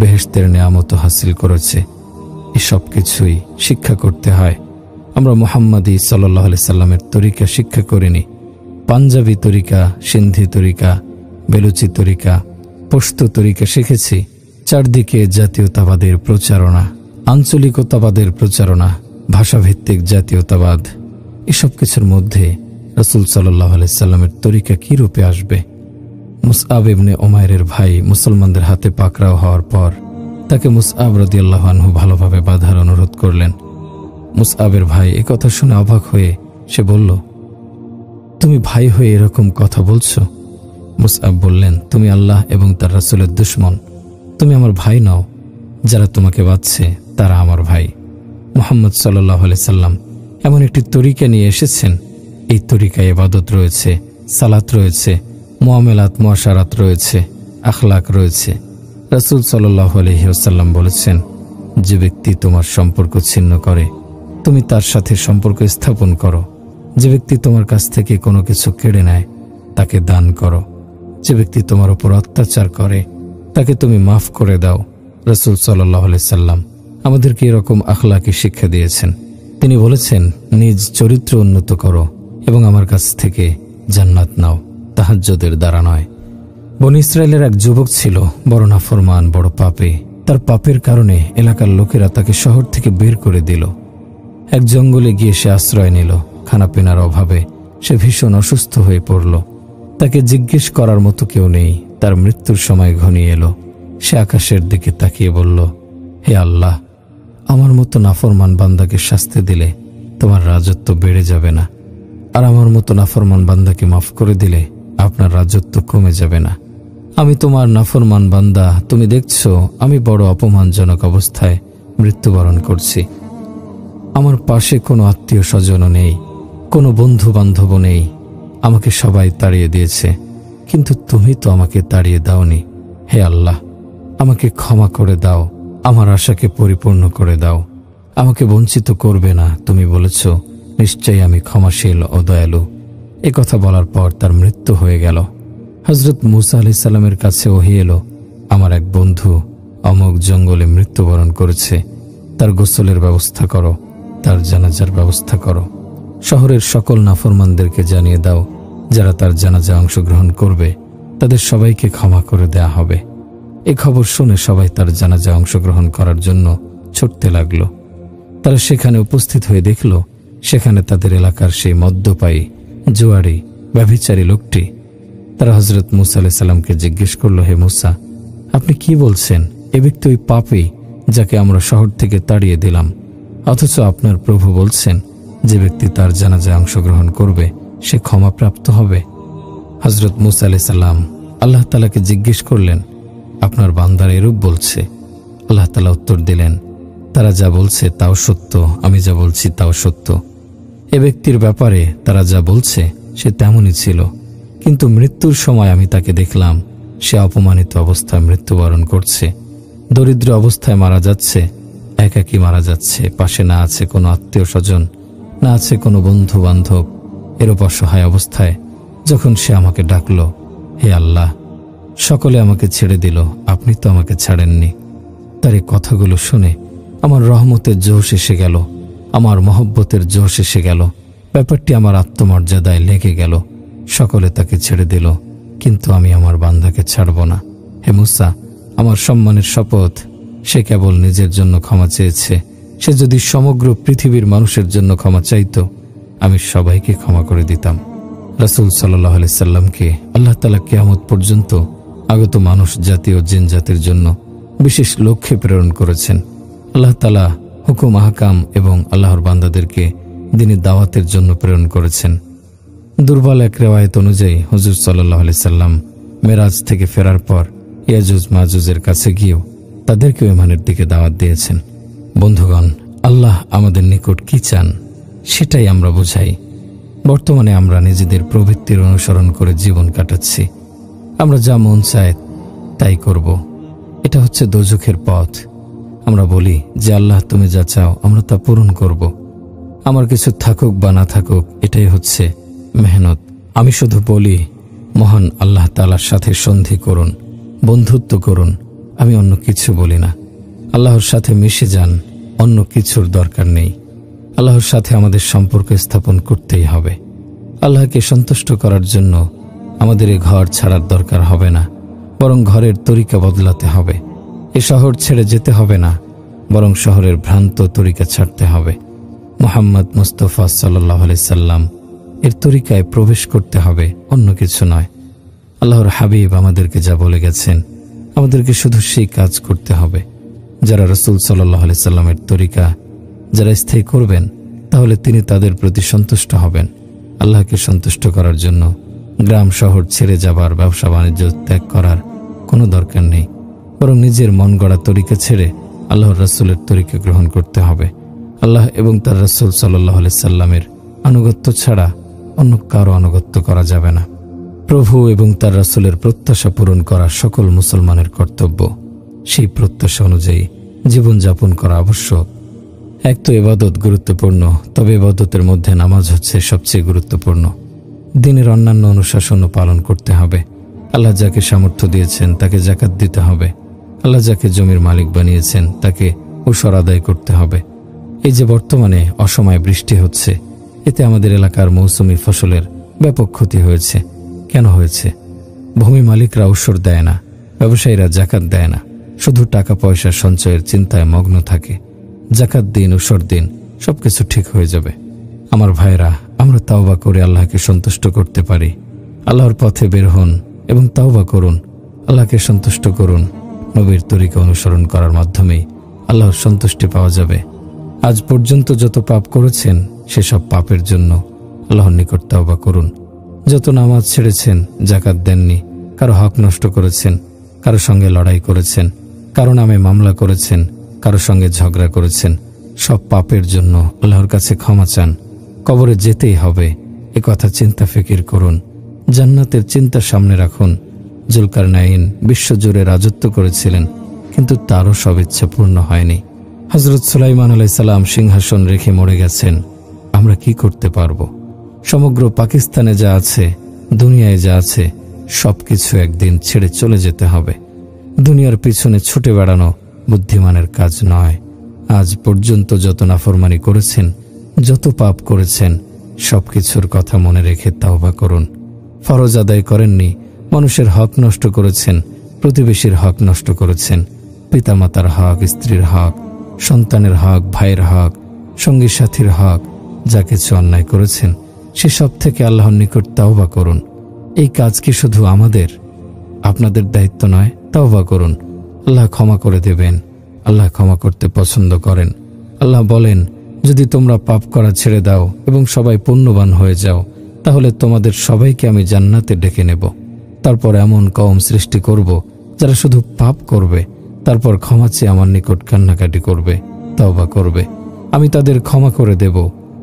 বেহেশতের নিয়ামতও হাসিল করেছে। এসব কিছুই শিক্ষা করতে হয়। আমরা মুহাম্মাদী সাল্লাল্লাহু আলাইহি সাল্লামের তরিকা শিক্ষা করিনি। পাঞ্জাবি তরিকা, সিন্ধি তরিকা, বেলুচি তরিকা, পশতু তরিকা শিখেছি। চারদিকে জাতীয়তাবাদের প্রচারণা, আঞ্চলিকতাবাদের প্রচারণা, ভাষাভিত্তিক জাতীয়তাবাদ। এসব কিছুর মধ্যে রাসূল সাল্লাল্লাহু আলাইহি সাল্লামের তরিকা কি রূপে আসবে? মুসআব ইবনে উমাইরের ভাই মুসলমানদের হাতে পাকড়াও হওয়ার পর তাকে মুসআব রাদিয়াল্লাহু আনহু ভালোভাবে বাঁধার অনুরোধ করলেন। মুসআবের ভাই এ কথা শুনে অবাক হয়ে সে বলল, তুমি ভাই হয়ে এরকম কথা বলছো? মুসআব বললেন, তুমি আল্লাহ এবং তার রাসূলের দুশমন, তুমি আমার ভাই নও। যারা তোমাকে বাঁধছে তারা আমার ভাই। মুহাম্মদ সাল্লাল্লাহু আলাইহি সাল্লাম এমন একটি তরিকা নিয়ে এসেছেন, এই তরিকায় ইবাদত রয়েছে, সালাত রয়েছে, মুআমালাত মুআশারাত রয়েছে, আখলাক রয়েছে। রাসূল সাল্লাল্লাহু আলাইহি ওয়াসাল্লাম বলেছেন, যে ব্যক্তি তোমার সম্পর্ক ছিন্ন করে তুমি তার সাথে সম্পর্ক স্থাপন করো। যে ব্যক্তি তোমার কাছ থেকে কোনো কিছু কেড়ে নেয় তাকে দান করো। যে ব্যক্তি তোমার উপর অত্যাচার করে তাকে তুমি মাফ করে দাও। রাসূল সাল্লাল্লাহু আলাইহি সাল্লাম আমাদেরকে এরকম আখলাকি শিক্ষা দিয়েছেন। তিনি বলেছেন, নিজ চরিত্র উন্নত করো এবং আমার কাছ থেকে জান্নাত নাও, তাহাজ্জুদের দ্বারা নয়। বনী ইসরায়েলের এক যুবক ছিল, বড় নাফরমান, বড় পাপী। তার পাপের কারণে এলাকার লোকেরা তাকে শহর থেকে বের করে দিল। এক জঙ্গলে গিয়ে সে আশ্রয় নিল। খানাপিনার অভাবে সে ভীষণ অসুস্থ হয়ে পড়ল। তাকে জিজ্ঞেস করার মতো কেউ নেই। তার মৃত্যুর সময় ঘনিয়ে এলো। সে আকাশের দিকে তাকিয়ে বলল, হে আল্লাহ, আমার মতো নাফরমান বান্দাকে শাস্তি দিলে তোমার রাজত্ব বেড়ে যাবে না, আর আমার মতো নাফরমান বান্দাকে মাফ করে দিলে আপনার রাজত্ব কমে যাবে না। আমি তোমার নাফরমান বান্দা, তুমি দেখছো আমি বড় অপমানজনক অবস্থায় মৃত্যুবরণ করছি। আমার পাশে কোনো আত্মীয় স্বজনও নেই, কোনো বন্ধু বান্ধবও নেই। আমাকে সবাই তাড়িয়ে দিয়েছে, কিন্তু তুমি তো আমাকে তাড়িয়ে দাওনি। হে আল্লাহ, আমাকে ক্ষমা করে দাও, আমার আশাকে পরিপূর্ণ করে দাও। আমাকে বঞ্চিত করবে না, তুমি বলেছ, নিশ্চয়ই আমি ক্ষমাশীল ও দয়ালু। এ কথা বলার পর তার মৃত্যু হয়ে গেল। হযরত মূসা আলাইহিস সালামের কাছে ওহী এলো, আমার এক বন্ধু অমুক জঙ্গলে মৃত্যুবরণ করেছে, তার গোসলের ব্যবস্থা করো, তার জানাজার ব্যবস্থা করো। শহরের সকল নাফরমানদেরকে জানিয়ে দাও, যারা তার জানাজা অংশগ্রহণ করবে তাদের সবাইকে ক্ষমা করে দেয়া হবে। এই খবর শুনে সবাই তার জানাজা অংশগ্রহণ করার জন্য ছুটতে লাগলো। তারা সেখানে উপস্থিত হয়ে দেখল, সেখানে তাদের এলাকার সেই মদ্যপায়ী, জুয়ারি, ব্যভিচারী লোকটি তারা হযরত মূসা আলাইহিস সালামকে জিজ্ঞেস করল, হে মূসা, আপনি কি বলছেন? এ ব্যক্তি ওই পাপী যাকে আমরা শহর থেকে তাড়িয়ে দিলাম, অথচ আপনার প্রভু বলছেন যে ব্যক্তি তার জানাজায় অংশগ্রহণ করবে সে ক্ষমাপ্রাপ্ত হবে। হযরত মূসা আলাইহিস সালাম আল্লাহ তাআলাকে জিজ্ঞেস করলেন, আপনার বান্দার এরূপ বলছে? আল্লাহ তাআলা উত্তর দিলেন, তারা যা বলছে তাও সত্য, আমি যা বলছি তাও সত্য। এ ব্যক্তির ব্যাপারে তারা যা বলছে সে তেমনই ছিল, কিন্তু মৃত্যুর সময় আমি তাকে দেখলাম সে অপমানিত অবস্থায় মৃত্যুবরণ করছে, দরিদ্র অবস্থায় মারা যাচ্ছে, একাকী মারা যাচ্ছে, পাশে না আছে কোনো আত্মীয় স্বজন, না আছে কোনো বন্ধু বান্ধব। এরূপ অসহায় অবস্থায় যখন সে আমাকে ডাকল, হে আল্লাহ, সকলে আমাকে ছেড়ে দিল, আপনি তো আমাকে ছাড়েননি। তার এই কথাগুলো শুনে আমার রহমতের জোশ এসে গেল, আমার মহব্বতের জোশ এসে গেল। ব্যাপারটি আমার আত্মমর্যাদায় লেগে গেল। সকলে তাকে ছেড়ে দিল, কিন্তু আমি আমার বান্দাকে ছাড়ব না। হে মূসা, আমার সম্মানের শপথ, সে কেবল নিজের জন্য ক্ষমা চেয়েছে। সে যদি সমগ্র পৃথিবীর মানুষের জন্য ক্ষমা চাইত, আমি সবাইকে ক্ষমা করে দিতাম। রাসূল সাল্লাল্লাহু আলাইহি সাল্লামকে আল্লাহ তাআলা কিয়ামত পর্যন্ত আগত মানুষ জাতি ও জিন জাতির জন্য বিশেষ লক্ষ্যে প্রেরণ করেছেন। আল্লাহ তাআলা হুকুম আহকাম এবং আল্লাহর বান্দাদেরকে দ্বীনি দাওয়াতের জন্য প্রেরণ করেছেন। দুর্বল এক রিওয়ায়াত অনুযায়ী হুজুর সাল্লাল্লাহু আলাইহি সাল্লাম মেরাজ থেকে ফেরার পর ইয়াজুজ মাজুজের কাছে গিয়েও তাদেরকে ঈমানের দিকে দাওয়াত দিয়েছেন। বন্ধুগণ, আল্লাহ আমাদের নিকট কি চান সেটাই আমরা বোঝাই। বর্তমানে আমরা নিজেদের প্রবৃত্তির অনুসরণ করে জীবন কাটাচ্ছি। আমরা যা মন চায় তাই করব। এটা হচ্ছে দোজখের পথ। আমরা বলি যে আল্লাহ তুমি যা চাও আমরা তা পূরণ করব। আমার কিছু থাকুক বা না থাকুক, এটাই হচ্ছে মেহনত। আমি শুধু বলি, মহান আল্লাহ তাআলার সাথে সন্ধি করুন, বন্ধুত্ব করুন। আমি অন্য কিছু বলি না। আল্লাহর সাথে মিশে যান, অন্য কিছুর দরকার নেই। আল্লাহর সাথে আমাদের সম্পর্ক স্থাপন করতেই হবে। আল্লাহকে সন্তুষ্ট করার জন্য আমাদের এ ঘর ছাড়ার দরকার হবে না, বরং ঘরের তরিকা বদলাতে হবে। এ শহর ছেড়ে যেতে হবে না, বরং শহরের ভ্রান্ত তরিকা ছাড়তে হবে। মুহাম্মদ মুস্তাফা সাল্লাল্লাহু আলাইহি সাল্লাম এর তরিকায় প্রবেশ করতে হবে, অন্য কিছু নয়। আল্লাহর হাবিব আমাদেরকে যা বলে গেছেন আমাদেরকে শুধু সেই কাজ করতে হবে। যারা রাসূল সাল্লাল্লাহু আলাইহি সাল্লামের তরিকা যারা স্থায়ী করবেন, তাহলে তিনি তাদের প্রতি সন্তুষ্ট হবেন। আল্লাহকে সন্তুষ্ট করার জন্য গ্রাম শহর ছেড়ে যাবার, ব্যবসা বাণিজ্য ত্যাগ করার কোনো দরকার নেই, বরং নিজের মন গড়া তরিকা ছেড়ে আল্লাহর রাসূলের তরিকা গ্রহণ করতে হবে। আল্লাহ এবং তার রাসূল সাল্লাল্লাহু আলাইহি সাল্লামের আনুগত্য ছাড়া অন্য কারো আনুগত্য করা যাবে না। প্রভু এবং তার রাসূলের প্রত্যাশা পূরণ করা সকল মুসলমানের কর্তব্য। সেই প্রত্যাশা অনুযায়ী জীবনযাপন করা আবশ্যক। এক তো ইবাদত গুরুত্বপূর্ণ, তবে ইবাদতের মধ্যে নামাজ হচ্ছে সবচেয়ে গুরুত্বপূর্ণ। দিনের অন্যান্য অনুশাসনও পালন করতে হবে। আল্লাহ যাকে সামর্থ্য দিয়েছেন তাকে যাকাত দিতে হবে। আল্লাহ যাকে জমির মালিক বানিয়েছেন তাকে উশর আদায় করতে হবে। এই যে বর্তমানে অসময়ে বৃষ্টি হচ্ছে, এতে আমাদের এলাকার মৌসুমী ফসলের ব্যাপক ক্ষতি হয়েছে। কেন হয়েছে? ভূমি মালিকরা উশর দেয় না, ব্যবসায়ীরা যাকাত দেয় না, শুধু টাকা পয়সা সঞ্চয়ের চিন্তায় মগ্ন থাকে। যাকাত দিন, উশর দিন, সবকিছু ঠিক হয়ে যাবে। আমার ভাইরা, আমরা তাওবা করে আল্লাহকে সন্তুষ্ট করতে পারি। আল্লাহর পথে বের হন এবং তাওবা করুন, আল্লাহকে সন্তুষ্ট করুন। নবীর তরিকা অনুসরণ করার মাধ্যমেই আল্লাহর সন্তুষ্টি পাওয়া যাবে। আজ পর্যন্ত যত পাপ করেছেন সেসব পাপের জন্য আল্লাহর নিকট তাওবা করুন। যত নামাজ ছেড়েছেন, যাকাত দেননি, কারো হক নষ্ট করেছেন, কারো সঙ্গে লড়াই করেছেন, কারো নামে মামলা করেছেন, কারো সঙ্গে ঝগড়া করেছেন, সব পাপের জন্য আল্লাহর কাছে ক্ষমা চান। কবরে যেতেই হবে এ কথা চিন্তা ফিকির করুন। জান্নাতের চিন্তা সামনে রাখুন। জুলকারনাইন বিশ্বজুড়ে রাজত্ব করেছিলেন, কিন্তু তারও সব ইচ্ছা পূর্ণ হয়নি। হযরত সুলাইমান আলাইহিস সালাম সিংহাসন রেখে মরে গেছেন। আমরা কি করতে পারবো? সমগ্র পাকিস্তানে যা আছে, দুনিয়ায় যা আছে, সবকিছু একদিন ছেড়ে চলে যেতে হবে। দুনিয়ার পিছনে ছুটে বেড়ানো বুদ্ধিমানের কাজ নয়। আজ পর্যন্ত যত নাফরমানি করেছেন, যত পাপ করেছেন, সবকিছুর কথা মনে রেখে তাওবা করুন। ফরজ আদায় করেননি, মানুষের হক নষ্ট করেছেন, প্রতিবেশীর হক নষ্ট করেছেন, পিতামাতার হক, স্ত্রীর হক, সন্তানের হক, ভাইয়ের হক, সঙ্গী সাথীর হক, যা কিছু অন্যায় করেছেন সেসব থেকে আল্লাহর নিকট তাওবা করুন। এই কাজ কি শুধু আমাদের? আপনাদের দায়িত্ব নয়? তওবা করুন, আল্লাহ ক্ষমা করে দেবেন। আল্লাহ ক্ষমা করতে পছন্দ করেন। আল্লাহ বলেন, যদি তোমরা পাপ করা ছেড়ে দাও এবং সবাই পুণ্যবান হয়ে যাও, তাহলে তোমাদের সবাইকে আমি জান্নাতে ডেকে নেব। তারপর এমন কওম সৃষ্টি করব যারা শুধু পাপ করবে, তারপর ক্ষমা চেয়ে আমার নিকট কান্নাকাটি করবে, তওবা করবে। আমি তাদের ক্ষমা করে দেব।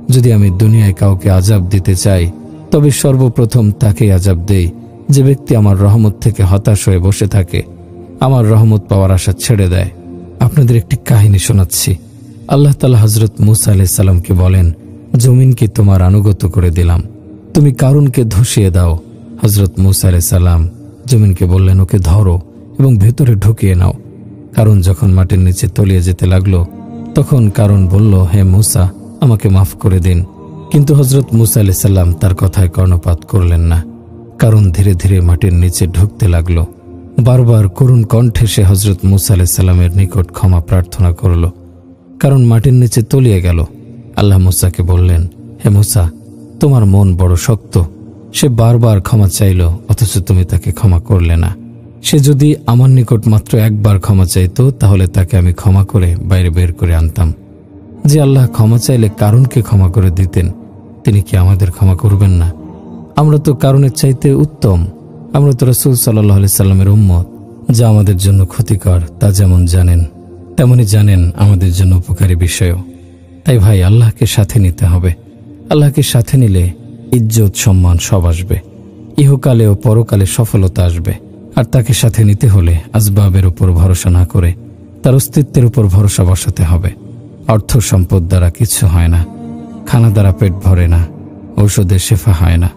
যদি আমি দুনিয়ায় কাউকে আযাব দিতে চাই, তবে সর্বপ্রথম তাকেই আযাব দেই যে ব্যক্তি আমার রহমত থেকে হতাশ হয়ে বসে থাকে, আমার রহমত পাওয়ার আশা ছেড়ে দেয়। আপনাদের একটি কাহিনী শোনাচ্ছি। আল্লাহ তাআলা হযরত মূসা আলাইহিস সালামকে বলেন, জমিনকে তোমার আনুগত্য করে দিলাম, তুমি কারুনকে ধসিয়ে দাও। হযরত মূসা আলাইহিস সালাম জমিনকে বললেন, ওকে ধরো এবং ভেতরে ঢুকিয়ে নাও। কারুন যখন মাটির নিচে তলিয়ে যেতে লাগলো, তখন কারুন বলল, হে মূসা, আমাকে মাফ করে দিন। কিন্তু হযরত মূসা আলাইহিস সালাম তার কথায় কর্ণপাত করলেন না। কারুন ধীরে ধীরে মাটির নিচে ঢুকতে লাগলো। বারবার করুণ কণ্ঠে সে হযরত মূসা আলাইহিস সালামের নিকট ক্ষমা প্রার্থনা করল। কারণ মাটির নিচে তলিয়ে গেল। আল্লাহ মূসাকে বললেন, হে মূসা, তোমার মন বড় শক্ত। সে বারবার ক্ষমা চাইল, অথচ তুমি তাকে ক্ষমা করলে না। সে যদি আমার নিকট মাত্র একবার ক্ষমা চাইত, তাহলে তাকে আমি ক্ষমা করে বাইরে বের করে আনতাম। যে আল্লাহ ক্ষমা চাইলে কারুনকে ক্ষমা করে দিতেন, তিনি কি আমাদের ক্ষমা করবেন না? আমরা তো কারুনের চাইতে উত্তম। আমরা তো রাসূল সাল্লাল্লাহু আলাইহি সাল্লামের উম্মত। যা আমাদের জন্য ক্ষতিকর তা যেমন জানেন, তেমনি জানেন আমাদের জন্য উপকারী বিষয়ও। তাই ভাই, আল্লাহকে সাথে নিতে হবে। আল্লাহকে সাথে নিলে ইজ্জত সম্মান সব আসবে, ইহকালে ও পরকালে সফলতা আসবে। আর তাকে সাথে নিতে হলে আসবাবের উপর ভরসা না করে তার অস্তিত্বের উপর ভরসা বসাতে হবে। অর্থ সম্পদ দ্বারা কিছু হয় না, খানা দ্বারা পেট ভরে না, ঔষধে শেফা হয় না,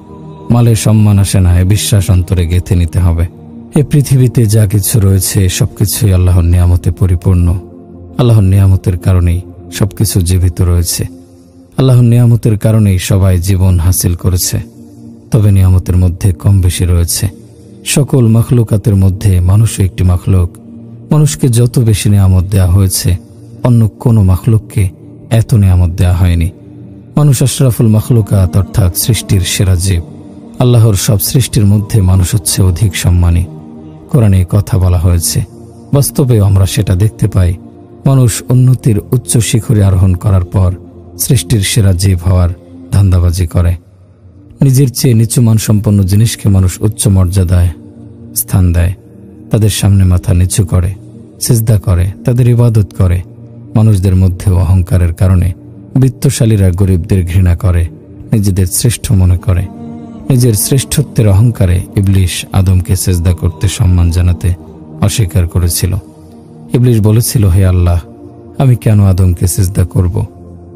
মালে সম্মান আসে না। এ বিশ্বাস অন্তরে গেঁথে নিতে হবে। এ পৃথিবীতে যা কিছু রয়েছে সবকিছুই আল্লাহর নিয়ামতে পরিপূর্ণ। আল্লাহর নিয়ামতের কারণেই সবকিছু জীবিত রয়েছে। আল্লাহর নিয়ামতের কারণেই সবাই জীবন হাসিল করেছে। তবে নিয়ামতের মধ্যে কম বেশি রয়েছে। সকল মাখলুকাতের মধ্যে মানুষও একটি মাখলুক। মানুষকে যত বেশি নিয়ামত দেয়া হয়েছে, অন্য কোনো মাখলুককে এত নিয়ামত দেয়া হয়নি। মানুষ আশরাফুল মাখলুকাত, অর্থাৎ সৃষ্টির সেরা জীব। আল্লাহর সব সৃষ্টির মধ্যে মানুষ হচ্ছে অধিক সম্মানী। কোরআনে কথা বলা হয়েছে, বাস্তবেও আমরা সেটা দেখতে পাই। মানুষ উন্নতির উচ্চ শিখরে আরোহণ করার পর সৃষ্টির সেরা জীব হওয়ার ধান্দাবাজি করে। নিজের চেয়ে নিচু মানসম্পন্ন জিনিসকে মানুষ উচ্চ মর্যাদায় স্থান দেয়, তাদের সামনে মাথা নিচু করে, সিজদা করে, তাদের ইবাদত করে। মানুষদের মধ্যেও অহংকারের কারণে বিত্তশালীরা গরিবদের ঘৃণা করে, নিজেদের শ্রেষ্ঠ মনে করে। নিজের শ্রেষ্ঠত্বের অহংকারে ইবলিশ আদমকে সিজদা করতে সম্মান জানাতে অস্বীকার করেছিল। ইবলিশ বলেছিল, হে আল্লাহ, আমি কেন আদমকে সিজদা করব?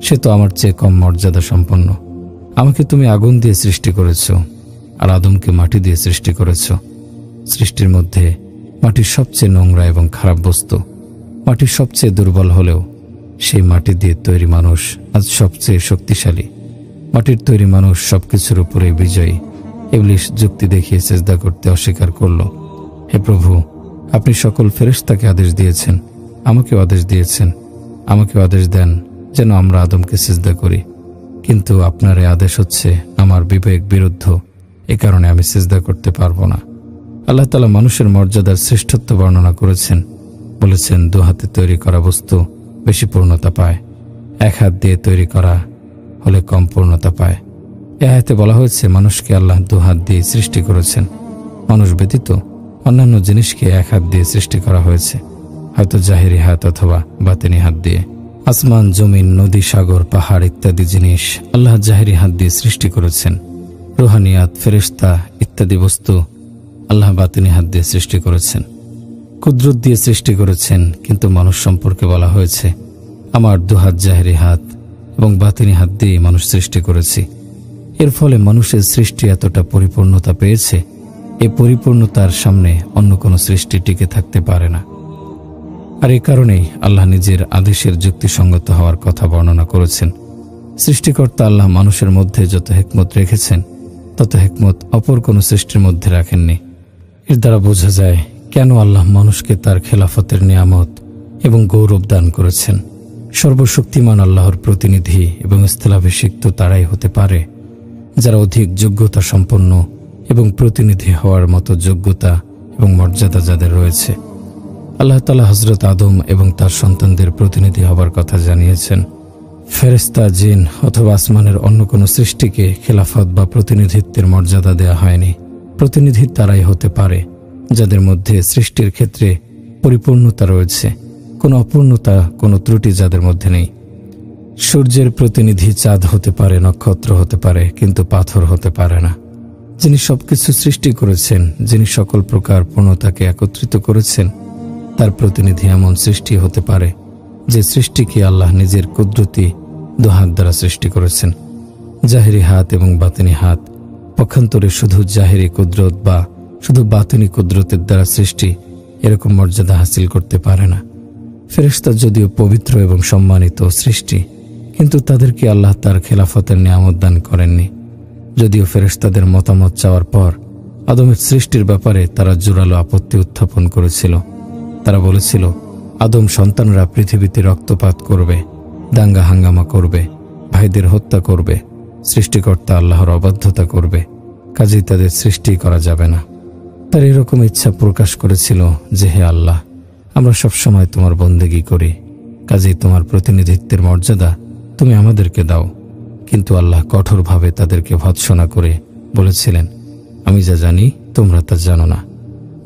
সে তো আমার চেয়ে কম মর্যাদা সম্পন্ন। আমাকে তুমি আগুন দিয়ে সৃষ্টি করেছ, আর আদমকে মাটি দিয়ে সৃষ্টি করেছ। সৃষ্টির মধ্যে মাটির সবচেয়ে নোংরা এবং খারাপ বস্তু। মাটির সবচেয়ে দুর্বল হলেও সেই মাটি দিয়ে তৈরি মানুষ আজ সবচেয়ে শক্তিশালী। মাটির তৈরি মানুষ সবকিছুর উপরে বিজয়ী। ইবলিশ যুক্তি দেখিয়ে সিজদা করতে অস্বীকার করল। হে প্রভু, আপনি সকল ফেরেশতাকে আদেশ দিয়েছেন, আমাকেও আদেশ দিয়েছেন। আমাকেও আদেশ দেন যেন আমরা আদমকে সিজদা করি। কিন্তু আপনার এই আদেশ হচ্ছে আমার বিবেক বিরুদ্ধ। এ কারণে আমি সিজদা করতে পারবো না। আল্লাহ তাআলা মানুষের মর্যাদার শ্রেষ্ঠত্ব বর্ণনা করেছেন। বলেছেন, দু হাতে তৈরি করা বস্তু বেশি পূর্ণতা পায়, এক হাত দিয়ে তৈরি করা হলে কম পূর্ণতা পায়। এ আয়াতে বলা হয়েছে মানুষকে আল্লাহ দু হাত দিয়ে সৃষ্টি করেছেন। মানুষ ব্যতীত অন্যান্য জিনিসকে এক হাত দিয়ে সৃষ্টি করা হয়েছে, হয়তো জাহেরি হাত অথবা বাতিনি হাত দিয়ে। আসমান, জমিন, নদী, সাগর, পাহাড় ইত্যাদি জিনিস আল্লাহ জাহেরি হাত দিয়ে সৃষ্টি করেছেন। রুহানিয়াত, ফেরেশতা ইত্যাদি বস্তু আল্লাহ বাতিনি হাত দিয়ে সৃষ্টি করেছেন, কুদরত দিয়ে সৃষ্টি করেছেন। কিন্তু মানুষ সম্পর্কে বলা হয়েছে, আমার দুহাত জাহেরি হাত এবং বাতিনি হাত দিয়ে মানুষ সৃষ্টি করেছি। এর ফলে মানুষের সৃষ্টি এতটা পরিপূর্ণতা পেয়েছে, এই পরিপূর্ণতার সামনে অন্য কোনো সৃষ্টি টিকে থাকতে পারে না। আর এই কারণেই আল্লাহ নিজের আদেশের যুক্তিসঙ্গত হওয়ার কথা বর্ণনা করেছেন। সৃষ্টিকর্তা আল্লাহ মানুষের মধ্যে যত হিকমত রেখেছেন, তত হিকমত অপর কোনো সৃষ্টির মধ্যে রাখেননি। এর দ্বারা বোঝা যায় কেন আল্লাহ মানুষকে তার খেলাফতের নিয়ামত এবং গৌরব দান করেছেন। সর্বশক্তিমান আল্লাহর প্রতিনিধি এবং স্থলাভিষিক্ত তারাই হতে পারে যারা অধিক যোগ্যতা সম্পন্ন এবং প্রতিনিধি হওয়ার মতো যোগ্যতা এবং মর্যাদা যাদের রয়েছে। আল্লাহ তাআলা হযরত আদম এবং তার সন্তানদের প্রতিনিধি হবার কথা জানিয়েছেন। ফেরেশতা, জিন অথবা আসমানের অন্য কোনো সৃষ্টিকে খেলাফত বা প্রতিনিধিত্বের মর্যাদা দেয়া হয়নি। প্রতিনিধি তারাই হতে পারে যাদের মধ্যে সৃষ্টির ক্ষেত্রে পরিপূর্ণতা রয়েছে, কোনো অপূর্ণতা, কোনো ত্রুটি যাদের মধ্যে নেই। সূর্যের প্রতিনিধি চাঁদ হতে পারে, নক্ষত্র হতে পারে, কিন্তু পাথর হতে পারে না। যিনি সবকিছু সৃষ্টি করেছেন, যিনি সকল প্রকার পূর্ণতাকে একত্রিত করেছেন, তার প্রতিনিধি এমন সৃষ্টি হতে পারে যে সৃষ্টিকে আল্লাহ নিজের কুদরতি দুহাত দ্বারা সৃষ্টি করেছেন। জাহেরি হাত এবং বাতিনি হাত, পক্ষান্তরে শুধু জাহেরি কুদরত বা শুধু বাতিনি কুদরতের দ্বারা সৃষ্টি, এরকম মর্যাদা হাসিল করতে পারে না। ফেরেশতা যদিও পবিত্র এবং সম্মানিত সৃষ্টি, কিন্তু তাদেরকে আল্লাহ তার খেলাফতের নিয়ামত দান করেননি। যদিও ফেরেশতাদের মতামত চাওয়ার পর আদমের সৃষ্টির ব্যাপারে তারা জোরালো আপত্তি উত্থাপন করেছিল। তারা বলেছিল, আদম সন্তানরা পৃথিবীতে রক্তপাত করবে, দাঙ্গা হাঙ্গামা করবে, ভাইদের হত্যা করবে, সৃষ্টিকর্তা আল্লাহর অবাধ্যতা করবে, কাজেই তাদের সৃষ্টি করা যাবে না। তার এরকম ইচ্ছা প্রকাশ করেছিল যে, হে আল্লাহ, আমরা সবসময় তোমার বন্দেগী করি, কাজেই তোমার প্রতিনিধিত্বের মর্যাদা তুমি আমাদেরকে দাও। কিন্তু আল্লাহ কঠোরভাবে তাদেরকে ভৎসনা করে বলেছিলেন, আমি যা জানি তোমরা তা জানো না।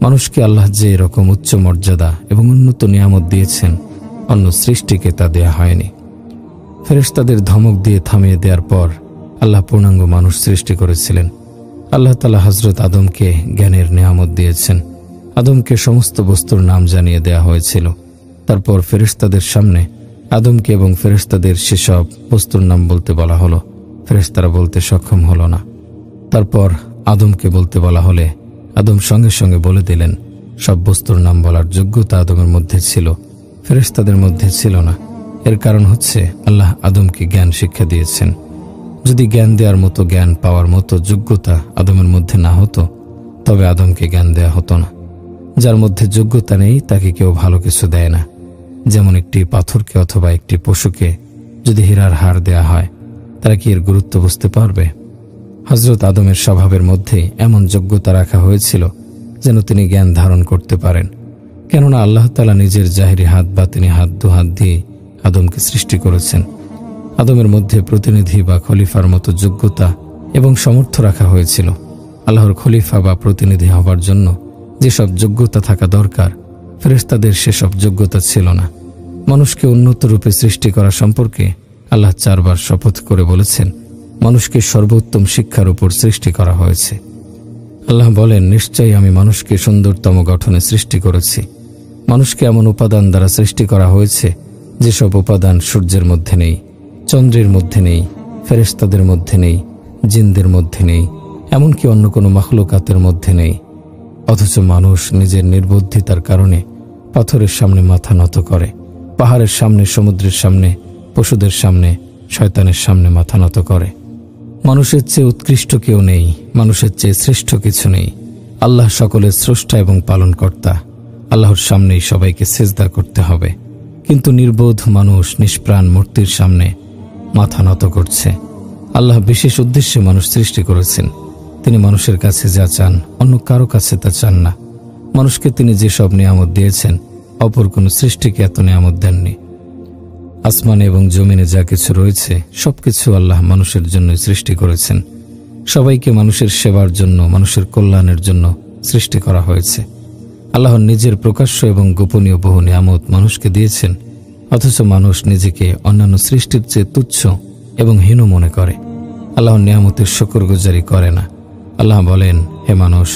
মানুষকে আল্লাহ যে এরকম উচ্চ মর্যাদা এবং উন্নত নিয়ামত দিয়েছেন, অন্য সৃষ্টিকে তা দেয়া হয়নি। ফেরেশতাদের ধমক দিয়ে থামিয়ে দেওয়ার পর আল্লাহ পূর্ণাঙ্গ মানুষ সৃষ্টি করেছিলেন। আল্লাহ তাআলা হযরত আদমকে জ্ঞানের নিয়ামত দিয়েছেন। আদমকে সমস্ত বস্তুর নাম জানিয়ে দেয়া হয়েছিল। তারপর ফেরেশতাদের সামনে আদমকে এবং ফেরেশতাদের সেসব বস্তুর নাম বলতে বলা হলো। ফেরেশতারা বলতে সক্ষম হলো না। তারপর আদমকে বলতে বলা হলে আদম সঙ্গে সঙ্গে বলে দিলেন। সব বস্তুর নাম বলার যোগ্যতা আদমের মধ্যে ছিল, ফেরেশতাদের মধ্যে ছিল না। এর কারণ হচ্ছে আল্লাহ আদমকে জ্ঞান শিক্ষা দিয়েছেন। যদি জ্ঞান দেওয়ার মতো, জ্ঞান পাওয়ার মতো যোগ্যতা আদমের মধ্যে না হতো, তবে আদমকে জ্ঞান দেয়া হতো না। যার মধ্যে যোগ্যতা নেই তাকে কেউ ভালো কিছু দেয় না। যেমন একটি পাথরকে অথবা একটি পশুকে যদি হীরার হার দেয়া হয়, তারা কি এর গুরুত্ব বুঝতে পারবে? হযরত আদমের স্বভাবের মধ্যে এমন যোগ্যতা রাখা হয়েছিল যেন তিনি জ্ঞান ধারণ করতে পারেন। কেননা আল্লাহ তাআলা নিজের জাহেরি হাত, বাতিনি হাত, দুহাত দিয়ে আদমকে সৃষ্টি করেছেন। আদমের মধ্যে প্রতিনিধি বা খলিফার মতো যোগ্যতা এবং সামর্থ্য রাখা হয়েছিল। আল্লাহর খলিফা বা প্রতিনিধি হবার জন্য যেসব যোগ্যতা থাকা দরকার, ফেরেশতাদের সেসব যোগ্যতা ছিল না। মানুষকে উন্নত রূপে সৃষ্টি করা সম্পর্কে আল্লাহ 4 বার শপথ করে বলেছেন, মানুষকে সর্বোত্তম শিক্ষার উপর সৃষ্টি করা হয়েছে। আল্লাহ বলেন, নিশ্চয়ই আমি মানুষকে সুন্দরতম গঠনে সৃষ্টি করেছি। মানুষকে এমন উপাদান দ্বারা সৃষ্টি করা হয়েছে যেসব উপাদান সূর্যের মধ্যে নেই, চন্দ্রের মধ্যে নেই, ফেরেশতাদের মধ্যে নেই, জিনদের মধ্যে নেই, এমনকি অন্য কোনো মাখলুকাতের মধ্যে নেই। অথচ মানুষ নিজের নির্বুদ্ধিতার কারণে পাথরের সামনে মাথা নত করে, পাহাড়ের সামনে, সমুদ্রের সামনে, পশুদের সামনে, শয়তানের সামনে মাথা নত করে। মানুষের চেয়ে উৎকৃষ্ট কেউ নেই, মানুষের চেয়ে শ্রেষ্ঠ কিছু নেই। আল্লাহ সকলের স্রষ্টা এবং পালনকর্তা। আল্লাহর সামনেই সবাইকে সেজদা করতে হবে। কিন্তু নির্বোধ মানুষ নিষ্প্রাণ মূর্তির সামনে মাথা নত করছে। আল্লাহ বিশেষ উদ্দেশ্যে মানুষ সৃষ্টি করেছেন। তিনি মানুষের কাছে যা চান, অন্য কারো কাছে তা চান না। মানুষকে তিনি যেসব নিয়ামত দিয়েছেন, অপর কোনো সৃষ্টিকে এত নিয়ামত দেননি। আসমানে এবং জমিনে যা কিছু রয়েছে, সবকিছু আল্লাহ মানুষের জন্যই সৃষ্টি করেছেন। সবাইকে মানুষের সেবার জন্য, মানুষের কল্যাণের জন্য সৃষ্টি করা হয়েছে। আল্লাহর নিজের প্রকাশ্য এবং গোপনীয় বহু নিয়ামত মানুষকে দিয়েছেন, অথচ মানুষ নিজেকে অন্যান্য সৃষ্টির চেয়ে তুচ্ছ এবং হীন মনে করে। আল্লাহর নিয়ামতের শুকরগুজারি করে না। আল্লাহ বলেন, হে মানুষ,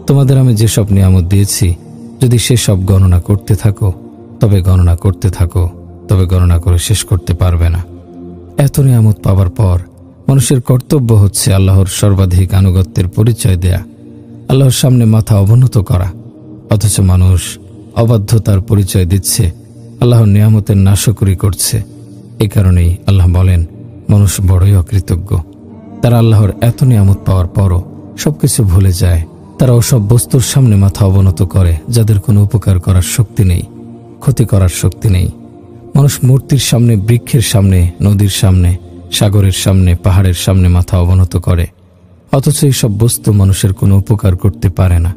তোমাদের আমি যেসব নিয়ামত দিয়েছি, যদি সেসব গণনা করতে থাকো, তবে গণনা করতে থাকো, তবে গণনা করে শেষ করতে পারবে না। এত নিয়ামত পাবার পর মানুষের কর্তব্য হচ্ছে আল্লাহর সর্বাধিক আনুগত্যের পরিচয় দেয়া, আল্লাহর সামনে মাথা অবনত করা। অথচ মানুষ অবাধ্যতার পরিচয় দিচ্ছে, আল্লাহর নিয়ামতের নাশকরি করছে। এ কারণেই আল্লাহ বলেন, মানুষ বড়ই অকৃতজ্ঞ। তারা আল্লাহর এত নিয়ামত পাওয়ার পরও সবকিছু ভুলে যায়। তারা ওসব বস্তুর সামনে মাথা অবনত করে যাদের কোনো উপকার করার শক্তি নেই, ক্ষতি করার শক্তি নেই। মানুষ মূর্তির সামনে, বৃক্ষের সামনে, নদীর সামনে, সাগরের সামনে, পাহাড়ের সামনে মাথা অবনত করে। অথচ এই সব বস্তু মানুষের কোনো উপকার করতে পারে না।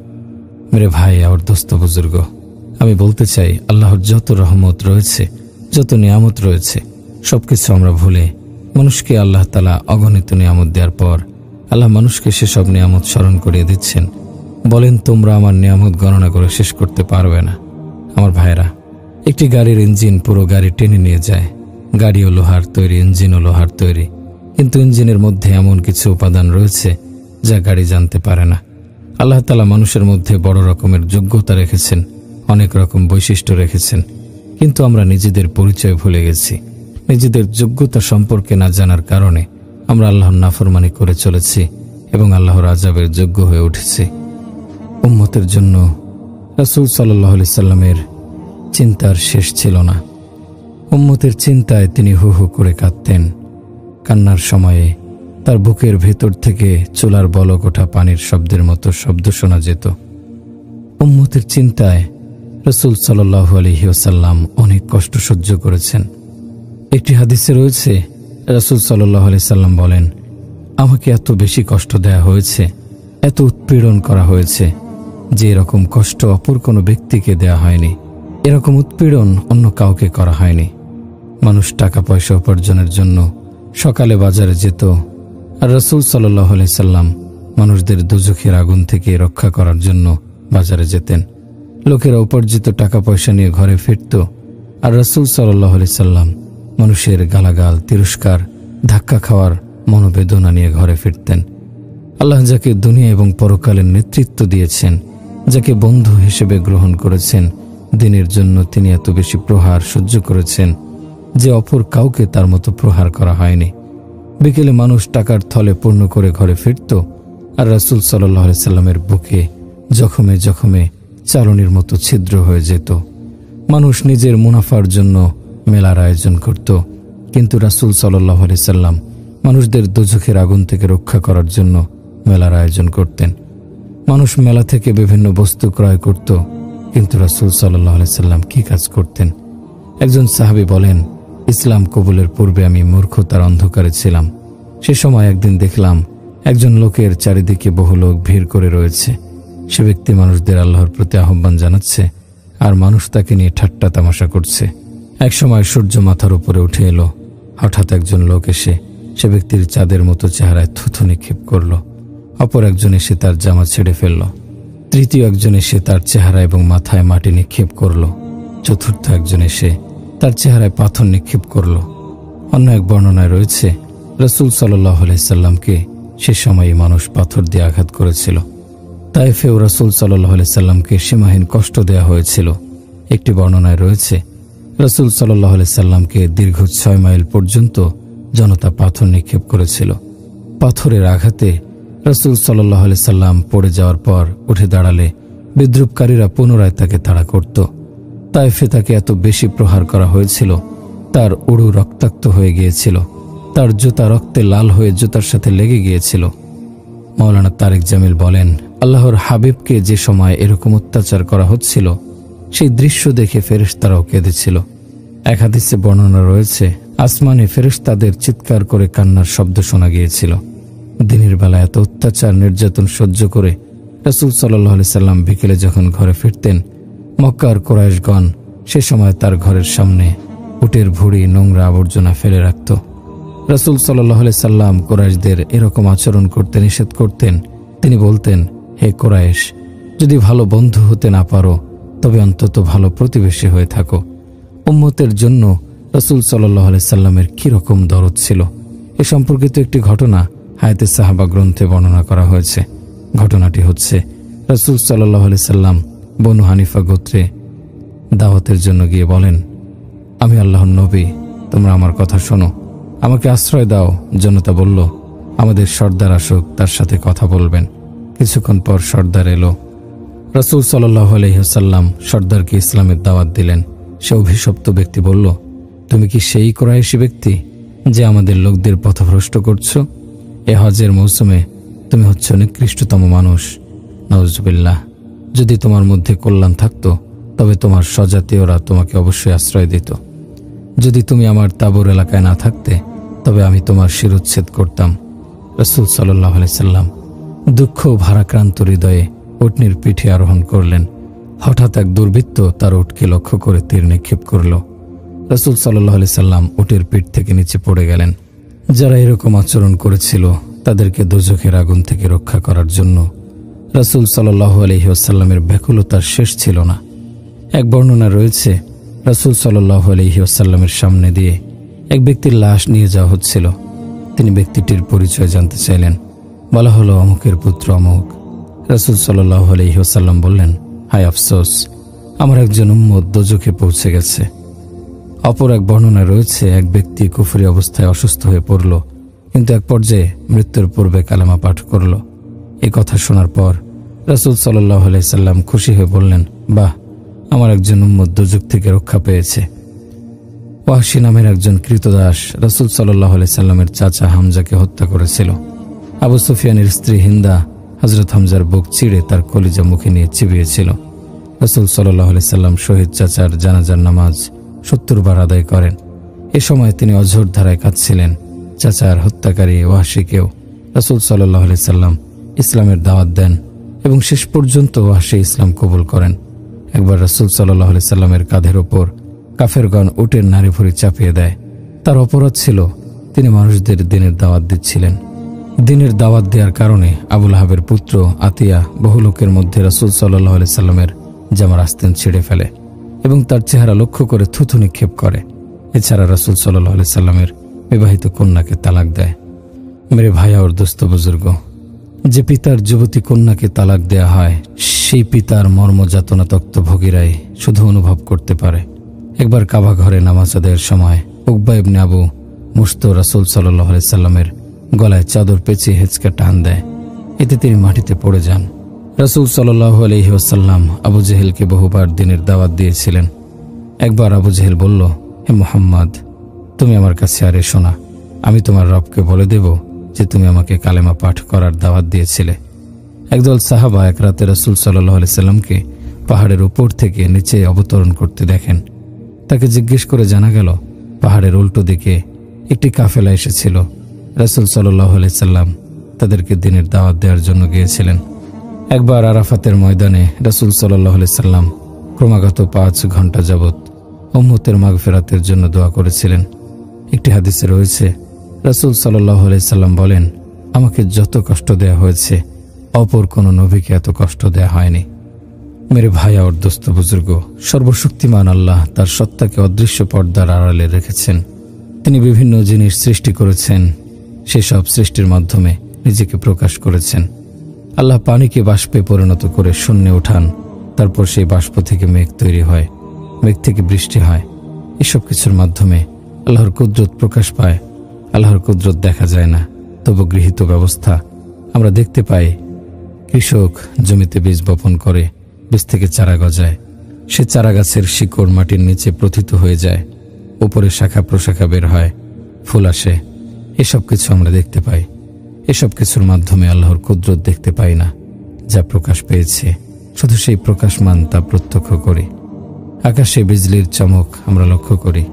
মেরে ভাই আর দোস্ত বুজুর্গ, আমি বলতে চাই, আল্লাহর যত রহমত রয়েছে, যত নিয়ামত রয়েছে, সবকিছু আমরা ভুলে মানুষকে আল্লাহ তাআলা অগণিত নিয়ামত দেওয়ার পর আল্লাহ মানুষকে সেসব নিয়ামত স্মরণ করিয়ে দিচ্ছেন। বলেন, তোমরা আমার নিয়ামত গণনা করে শেষ করতে পারবে না। আমার ভাইরা, একটি গাড়ির ইঞ্জিন পুরো গাড়ি টেনে নিয়ে যায়। গাড়িও লোহার তৈরি, ইঞ্জিনও লোহার তৈরি, কিন্তু ইঞ্জিনের মধ্যে এমন কিছু উপাদান রয়েছে যা গাড়ি জানতে পারে না। আল্লাহ তাআলা মানুষের মধ্যে বড় রকমের যোগ্যতা রেখেছেন, অনেক রকম বৈশিষ্ট্য রেখেছেন, কিন্তু আমরা নিজেদের পরিচয় ভুলে গেছি। নিজেদের যোগ্যতা সম্পর্কে না জানার কারণে আমরা আল্লাহর নাফরমানি করে চলেছি এবং আল্লাহর আযাবের যোগ্য হয়ে উঠেছি। উম্মতের জন্য রাসূল সাল্লাল্লাহু আলাইহি সাল্লামের চিন্তার শেষ ছিল না। উম্মতের চিন্তায় তিনি হু হু করে কাঁদতেন। কান্নার সময়ে তার বুকের ভেতর থেকে চুলার বলক ওঠা পানির শব্দের মতো শব্দ শোনা যেত। উম্মতের চিন্তায় রাসূল সাল্লাল্লাহু আলাইহি ওয়াসাল্লাম অনেক কষ্ট সহ্য করেছেন। একটি হাদিসে রয়েছে, রাসূল সাল্লাল্লাহু আলাইহি সাল্লাম বলেন, আমাকে এত বেশি কষ্ট দেয়া হয়েছে, এত উৎপীড়ন করা হয়েছে যে এরকম কষ্ট অপর কোনো ব্যক্তিকে দেয়া হয়নি, এরকম উৎপীড়ন অন্য কাউকে করা হয়নি। মানুষ টাকা পয়সা উপার্জনের জন্য সকালে বাজারে যেত, আর রাসূল সাল্লাল্লাহু আলাইহি সাল্লাম মানুষদের দোজখের আগুন থেকে রক্ষা করার জন্য বাজারে যেতেন। লোকেরা উপার্জিত টাকা পয়সা নিয়ে ঘরে ফিরত, আর রাসূল সাল্লাল্লাহু আলাইহি সাল্লাম মানুষের গালাগাল, তিরস্কার, ধাক্কা খাওয়ার মনোবেদনা নিয়ে ঘরে ফিরতেন। আল্লাহ যাকে দুনিয়া এবং পরকালের নেতৃত্ব দিয়েছেন, যাকে বন্ধু হিসেবে গ্রহণ করেছেন, দিনের জন্য তিনি এত বেশি প্রহার সহ্য করেছেন যে অপর কাউকে তার মতো প্রহার করা হয়নি। বিকেলে মানুষ টাকার থলে পূর্ণ করে ঘরে ফিরত, আর রাসূল সাল্লাল্লাহু আলাইহি সাল্লামের বুকে জখমে জখমে চালনির মতো ছিদ্র হয়ে যেত। মানুষ নিজের মুনাফার জন্য মেলার আয়োজন করত, কিন্তু রাসূল সাল্লাল্লাহু আলাইহি সাল্লাম মানুষদের দোজখের আগুন থেকে রক্ষা করার জন্য মেলার আয়োজন করতেন। মানুষ মেলা থেকে বিভিন্ন বস্তু ক্রয় করত, কিন্তু রাসূল সাল্লাল্লাহু আলাইহি সাল্লাম কি কাজ করতেন? একজন সাহাবী বলেন, ইসলাম কবুলের পূর্বে আমি মূর্খতার অন্ধকারে ছিলাম। সে সময় একদিন দেখলাম একজন লোকের চারিদিকে বহু লোক ভিড় করে রয়েছে। সে ব্যক্তি মানুষদের আল্লাহর প্রতি আহ্বান জানাচ্ছে, আর মানুষ তাকে নিয়ে ঠাট্টা তামাশা করছে। এক সময় সূর্য মাথার উপরে উঠে এলো। হঠাৎ একজন লোক এসে সে ব্যক্তির চাঁদের মতো চেহারায় থুথু নিক্ষেপ করল। অপর একজন এসে তার জামা ছেড়ে ফেলল। তৃতীয় একজন এসে তার চেহারা এবং মাথায় মাটি নিক্ষেপ করল। চতুর্থ একজন এসে তার চেহারায় পাথর নিক্ষেপ করল। অন্য এক বর্ণনায় রয়েছে, রাসূল সাল্লাল্লাহু আলাইহি সাল্লামকে সে সময়ই মানুষ পাথর দিয়ে আঘাত করেছিল। তায়েফেও রাসূল সাল্লাল্লাহু আলাইহি সাল্লামকে সীমাহীন কষ্ট দেয়া হয়েছিল। একটি বর্ণনায় রয়েছে, রাসূল সাল্লাল্লাহু আলাইহি সাল্লামকে দীর্ঘ 6 মাইল পর্যন্ত জনতা পাথর নিক্ষেপ করেছিল। পাথরের আঘাতে রাসূল সাল্লাল্লাহু আলাইহি সাল্লাম পড়ে যাওয়ার পর উঠে দাঁড়ালে বিদ্রুপকারীরা পুনরায় তাকে তাড়া করত। তায়েফে তাকে এত বেশি প্রহার করা হয়েছিল, তার উড়ু রক্তাক্ত হয়ে গিয়েছিল, তার জুতা রক্তে লাল হয়ে জুতার সাথে লেগে গিয়েছিল। মাওলানা তারেক জামিল বলেন, আল্লাহর হাবিবকে যে সময় এরকম অত্যাচার করা হচ্ছিল, সেই দৃশ্য দেখে ফেরেশতারাও কেঁদেছিল। এক হাদিসে বর্ণনা রয়েছে, আসমানে ফেরেশতাদের চিৎকার করে কান্নার শব্দ শোনা গিয়েছিল। দিনের বেলা এত অত্যাচার নির্যাতন সহ্য করে রাসূল সাল্লাল্লাহু আলাইহি সাল্লাম বিকেলে যখন ঘরে ফিরতেন, মক্কার কুরাইশগণ সে সময় তার ঘরের সামনে উটের ভুঁড়ি, নোংরা আবর্জনা ফেলে রাখত। রাসূল সাল্লাল্লাহু আলাইহি সাল্লাম কুরাইশদের এরকম আচরণ করতে নিষেধ করতেন। তিনি বলতেন, হে কুরাইশ, যদি ভালো বন্ধু হতে না পারো তবে অন্তত ভালো প্রতিবেশী হয়ে থাকো। উম্মতের জন্য রাসূল সাল্লাল্লাহু আলাইহি সাল্লামের কি রকম দরদ ছিল এ সম্পর্কিত একটি ঘটনা হায়াতে সাহাবা গ্রন্থে বর্ণনা করা হয়েছে। ঘটনাটি হচ্ছে, রাসূল সাল্লাল্লাহু আলাইহি সাল্লাম বনু হানিফা গোত্রে দাওয়াতের জন্য গিয়ে বলেন, আমি আল্লাহর নবী, তোমরা আমার কথা শোনো, আমাকে আশ্রয় দাও। জনতা বলল, আমাদের সর্দার আসুক, তার সাথে কথা বলবেন। কিছুক্ষণ পর সর্দার এলো। রাসূল সাল্লাল্লাহু আলাইহি ওয়াসাল্লাম সর্দারকে ইসলামের দাওয়াত দিলেন। সে অভিশপ্ত ব্যক্তি বলল, তুমি কি সেই কুরাইশি ব্যক্তি যে আমাদের লোকদের পথভ্রষ্ট করছো? এ হজের মৌসুমে তুমি হচ্ছ নিকৃষ্টতম মানুষ। নাউজুবিল্লাহ। যদি তোমার মধ্যে কল্যাণ থাকতো তবে তোমার স্বজাতীয়রা তোমাকে অবশ্যই আশ্রয় দিত। যদি তুমি আমার তাবুর এলাকায় না থাকতে তবে আমি তোমার শিরোচ্ছেদ করতাম। রাসূল সাল্লাল্লাহু আলাইহি সাল্লাম দুঃখ ভারাক্রান্ত হৃদয়ে উটনির পিঠে আরোহণ করলেন। হঠাৎ এক দুর্বৃত্ত তার উটকে লক্ষ্য করে তীর নিক্ষেপ করল। রাসূল সাল্লাল্লাহু আলাইহি সাল্লাম উটের পিঠ থেকে নিচে পড়ে গেলেন। যারা এরকম আচরণ করেছিল তাদেরকে দোজখের আগুন থেকে রক্ষা করার জন্য রাসূল সাল্লাল্লাহু আলাইহি ওয়াসাল্লামের ব্যাকুলতার শেষ ছিল না। এক বর্ণনা রয়েছে, রাসূল সাল্লাল্লাহু আলাইহি ওয়াসাল্লামের সামনে দিয়ে এক ব্যক্তির লাশ নিয়ে যাওয়া হচ্ছিল। তিনি ব্যক্তিটির পরিচয় জানতে চাইলেন। বলা হলো, অমুকের পুত্র অমুক। রাসূল সাল্লাল্লাহু আলাইহি ওয়াসাল্লাম বললেন, হায় আফসোস, আমার একজন উম্মত দোজখে পৌঁছে গেছে। অপর এক বর্ণনা রয়েছে, এক ব্যক্তি কুফরি অবস্থায় অসুস্থ হয়ে পড়ল, কিন্তু এক পর্যায়ে মৃত্যুর পূর্বে কালেমা পাঠ করল। এই কথা শোনার পর রাসূল সাল্লাল্লাহু আলাইহি সাল্লাম খুশি হয়ে বললেন, বাহ, আমার একজন উম্মত দোজখ থেকে রক্ষা পেয়েছে। ওয়াহশী নামের একজন ক্রীতদাস রাসূল সাল্লাল্লাহু আলাইহি সাল্লামের চাচা হামজাকে হত্যা করেছিল। আবু সুফিয়ানের স্ত্রী হিন্দা হযরত হামজার বুক চিড়ে তার কলিজা মুখে নিয়ে চিবিয়েছিল। রাসূল সাল্লাল্লাহু আলাইহি সাল্লাম শহীদ চাচার জানাজার নামাজ 70 বার আদায় করেন। এ সময় তিনি অঝোর ধারায় কাঁদছিলেন। চাচার হত্যাকারী ওয়াহশীকেও রাসূল সাল্লাল্লাহু আলাইহি সাল্লাম ইসলামের দাওয়াত দেন এবং শেষ পর্যন্ত ওয়াহশী ইসলাম কবুল করেন। একবার রাসূল সাল্লাল্লাহু আলাইহি সাল্লামের কাঁধের ওপর কাফেরগণ উটের নাড়ি ভুঁড়ি চাপিয়ে দেয়। তার অপরাধ ছিল তিনি মানুষদের দ্বীনের দাওয়াত দিচ্ছিলেন। দ্বীনের দাওয়াত দেওয়ার কারণে আবু লাহাবের পুত্র আতিয়া বহু লোকের মধ্যে রাসূল সাল্লাল্লাহু আলাইহি সাল্লামের জামার আস্তেন ছিঁড়ে ফেলে এবং তার চেহারা লক্ষ্য করে থুথু নিক্ষেপ করে। এছাড়া রাসূল সাল্লাল্লাহু আলাইহি সাল্লামের বিবাহিত কন্যাকে তালাক দেয়। মেরে ভাইয়া ওর দোস্ত বুজুর্গ, যে পিতার যুবতী কন্যাকে তালাক দেয়া হয় সেই পিতার মর্ম যাতনা তক্ত ভোগীরাই শুধু অনুভব করতে পারে। একবার কাবা ঘরে নামাজ আদায়ের সময় উকবা ইবনে আবু মুশত রাসূল সাল্লাল্লাহু আলাইহি সাল্লামের গলায় চাদর পেঁচিয়ে হেঁচকা টান দেয়। এতে তিনি মাটিতে পড়ে যান। রাসূল সাল্লাল্লাহু আলাইহি ওয়াসাল্লাম আবু জেহেলকে বহুবার দ্বীনের দাওয়াত দিয়েছিলেন। একবার আবু জেহেল বলল, হে মুহাম্মদ, তুমি আমার কাছে আর এসো না, আমি তোমার রবকে বলে দেব যে তুমি আমাকে কালেমা পাঠ করার দাওয়াত দিয়েছিলে। একদল সাহাবা এক রাতে রাসূল সাল্লাল্লাহু আলাইহি সাল্লামকে পাহাড়ের উপর থেকে নিচে অবতরণ করতে দেখেন। তাকে জিজ্ঞেস করে জানা গেল পাহাড়ের উল্টো দিকে একটি কাফেলা এসেছিল। রাসূল সাল্লাল্লাহু আলাইহি সাল্লাম তাদেরকে দ্বীনের দাওয়াত দেওয়ার জন্য গিয়েছিলেন। একবার আরাফাতের ময়দানে রাসূল সাল্লাল্লাহু আলাইহি সাল্লাম ক্রমাগত 5 ঘন্টা যাবৎ উম্মতের মাগফিরাতের জন্য দোয়া করেছিলেন। একটি হাদিসে রয়েছে, রাসূল সাল্লাল্লাহু আলাইহি সাল্লাম বলেন, আমাকে যত কষ্ট দেয়া হয়েছে অপর কোনো নবীকে এত কষ্ট দেয়া হয়নি। মেরে ভাইয়া ওর দোস্ত বুজুর্গ, সর্বশক্তিমান আল্লাহ তার সত্তাকে অদৃশ্য পর্দার আড়ালে রেখেছেন। তিনি বিভিন্ন জিনিস সৃষ্টি করেছেন, সেসব সৃষ্টির মাধ্যমে নিজেকে প্রকাশ করেছেন। আল্লাহ পানিকে বাষ্পে পরিণত করে শূন্যে ওঠান, তারপর সেই বাষ্প থেকে মেঘ তৈরি হয়, মেঘ থেকে বৃষ্টি হয়। এসব কিছুর মাধ্যমে আল্লাহর কুদরত প্রকাশ পায়। আল্লাহর কুদরত দেখা যায় না, তবু গৃহীত ব্যবস্থা আমরা দেখতে পাই। কৃষক জমিতে বীজ বপন করে, বীজ থেকে চারা গজায়, সে চারা গাছের শিকড় মাটির নিচে প্রথিত হয়ে যায়, উপরে শাখা প্রশাখা বের হয়, ফুল আসে। এসব কিছু আমরা দেখতে পাই। এসব কিছুর মাধ্যমে আল্লাহর কুদরত দেখতে পাই না, যা প্রকাশ পেয়েছে শুধু সেই প্রকাশমান তা প্রত্যক্ষ করি। আকাশে বিজলির চমক আমরা লক্ষ্য করি,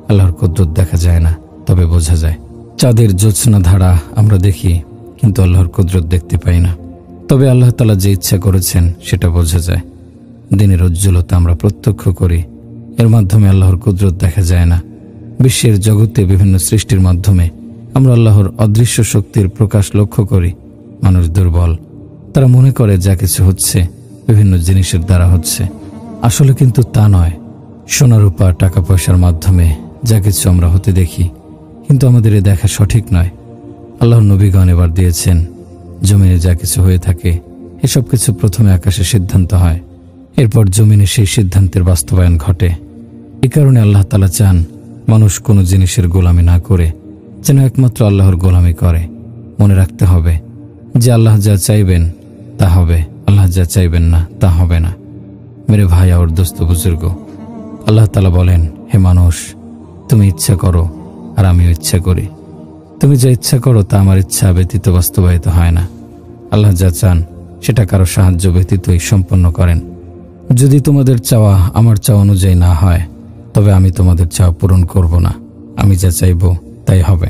আল্লাহর কুদরত দেখা যায় না, তবে বোঝা যায়। চাঁদের জ্যোৎস্না ধারা আমরা দেখি, কিন্তু আল্লাহর কুদরত দেখতে পাই না, তবে আল্লাহ তাআলা যে ইচ্ছা করেছেন সেটা বোঝা যায়। দিনের উজ্জ্বলতা আমরা প্রত্যক্ষ করি, এর মাধ্যমে আল্লাহর কুদরত দেখা যায় না। বিশ্বের জগতে বিভিন্ন সৃষ্টির মাধ্যমে আমরা আল্লাহর অদৃশ্য শক্তির প্রকাশ লক্ষ্য করি। মানুষ দুর্বল, তারা মনে করে যা কিছু হচ্ছে বিভিন্ন জিনিসের দ্বারা হচ্ছে, আসলে কিন্তু তা নয়। সোনা রূপা টাকা পয়সার মাধ্যমে যা কিছু আমরা হতে দেখি, কিন্তু আমাদের এ দেখা সঠিক নয়। আল্লাহর নবীগণ এবার দিয়েছেন, জমিনে যা কিছু হয়ে থাকে এসব কিছু প্রথমে আকাশে সিদ্ধান্ত হয়, এরপর জমিনে সেই সিদ্ধান্তের বাস্তবায়ন ঘটে। এই কারণে আল্লাহ তাআলা চান মানুষ কোনো জিনিসের গোলামি না করে যেন একমাত্র আল্লাহর গোলামি করে। মনে রাখতে হবে যে আল্লাহ যা চাইবেন তা হবে, আল্লাহ যা চাইবেন না তা হবে না। মেরে ভাই আর দোস্ত বুজুর্গ, আল্লাহ তাআলা বলেন, হে মানুষ, তুমি ইচ্ছা করো আর আমিও ইচ্ছা করি। তুমি যা ইচ্ছা করো তা আমার ইচ্ছা ব্যতীত বাস্তবায়িত হয় না। আল্লাহ যা চান সেটা কারো সাহায্য ব্যতীতই সম্পন্ন করেন। যদি তোমাদের চাওয়া আমার চাওয়া অনুযায়ী না হয়, তবে আমি তোমাদের চাওয়া পূরণ করব না। আমি যা চাইব তাই হবে।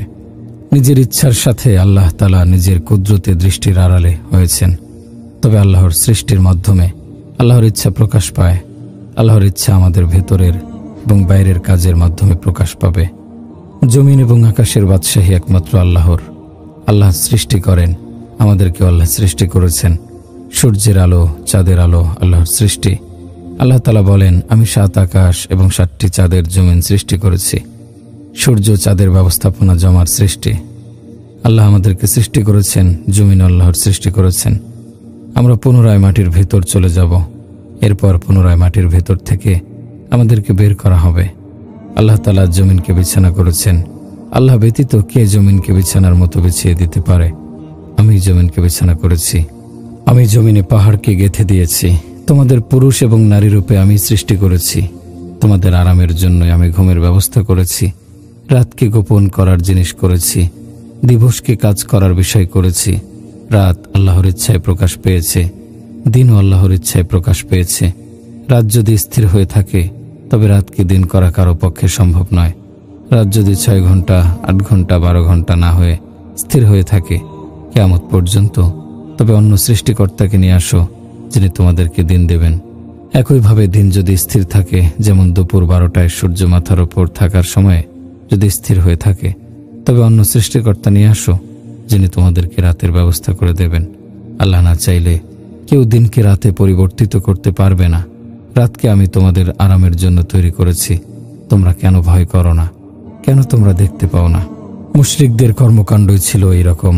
নিজের ইচ্ছার সাথে আল্লাহ তাআলা নিজের কুদরতে দৃষ্টির আড়ালে হয়েছেন। তবে আল্লাহর সৃষ্টির মাধ্যমে আল্লাহর ইচ্ছা প্রকাশ পায়। আল্লাহর ইচ্ছা আমাদের ভেতরের এবং বাইরের কাজের মাধ্যমে প্রকাশ পাবে। জমিন এবং আকাশের বাদশাহী একমাত্র আল্লাহর। আল্লাহ সৃষ্টি করেন, আমাদেরকে আল্লাহ সৃষ্টি করেছেন। সূর্যের আলো, চাঁদের আলো আল্লাহর সৃষ্টি। আল্লাহ তাআলা বলেন, আমি 7 আকাশ এবং 7টি চাঁদের জমিন সৃষ্টি করেছি। সূর্য চাঁদের ব্যবস্থাপনা জমার সৃষ্টি। আল্লাহ আমাদেরকে সৃষ্টি করেছেন, জমিন আল্লাহর সৃষ্টি করেছেন। আমরা পুনরায় মাটির ভেতর চলে যাব। এরপর পুনরায় মাটির ভেতর থেকে আমাদেরকে বের করা হবে। আল্লাহ তাআলা জমিনকে বিছানা করেছেন। আল্লাহ ব্যতীত কে জমিনকে বিছানার মতো বিছিয়ে দিতে পারে? আমি জমিনকে বিছানা করেছি। আমি জমিনে পাহাড়কে গেঁথে দিয়েছি। তোমাদের পুরুষ এবং নারী রূপে আমি সৃষ্টি করেছি। তোমাদের আরামের জন্য আমি ঘুমের ব্যবস্থা করেছি। রাতকে গোপন করার জিনিস করেছি, দিবসকে কাজ করার বিষয় করেছি। রাত আল্লাহর ইচ্ছায় প্রকাশ পেয়েছে, দিনও আল্লাহর ইচ্ছায় প্রকাশ পেয়েছে। রাত যদি স্থির হয়ে থাকে তবে রাতকে দিন করা কারো পক্ষে সম্ভব নয়। রাত যদি 6 ঘন্টা, 8 ঘন্টা, 12 ঘন্টা না হয়ে স্থির হয়ে থাকে কিয়ামত পর্যন্ত, তবে অন্য সৃষ্টিকর্তাকে নিয়ে আসো, যিনি তোমাদেরকে দিন দেবেন। একইভাবে দিন যদি স্থির থাকে, যেমন দুপুর 12টায় সূর্য মাথার ওপর থাকার সময়ে যদি স্থির হয়ে থাকে, তবে অন্য সৃষ্টিকর্তা নিয়ে আসো, যিনি তোমাদেরকে রাতের ব্যবস্থা করে দেবেন। আল্লাহ না চাইলে কেউ দিনকে রাতে পরিবর্তিত করতে পারবে না। রাতকে আমি তোমাদের আরামের জন্য তৈরি করেছি। তোমরা কেন ভয় করো না? কেন তোমরা দেখতে পাও না? মুশরিকদের কর্মকাণ্ডই ছিল এইরকম।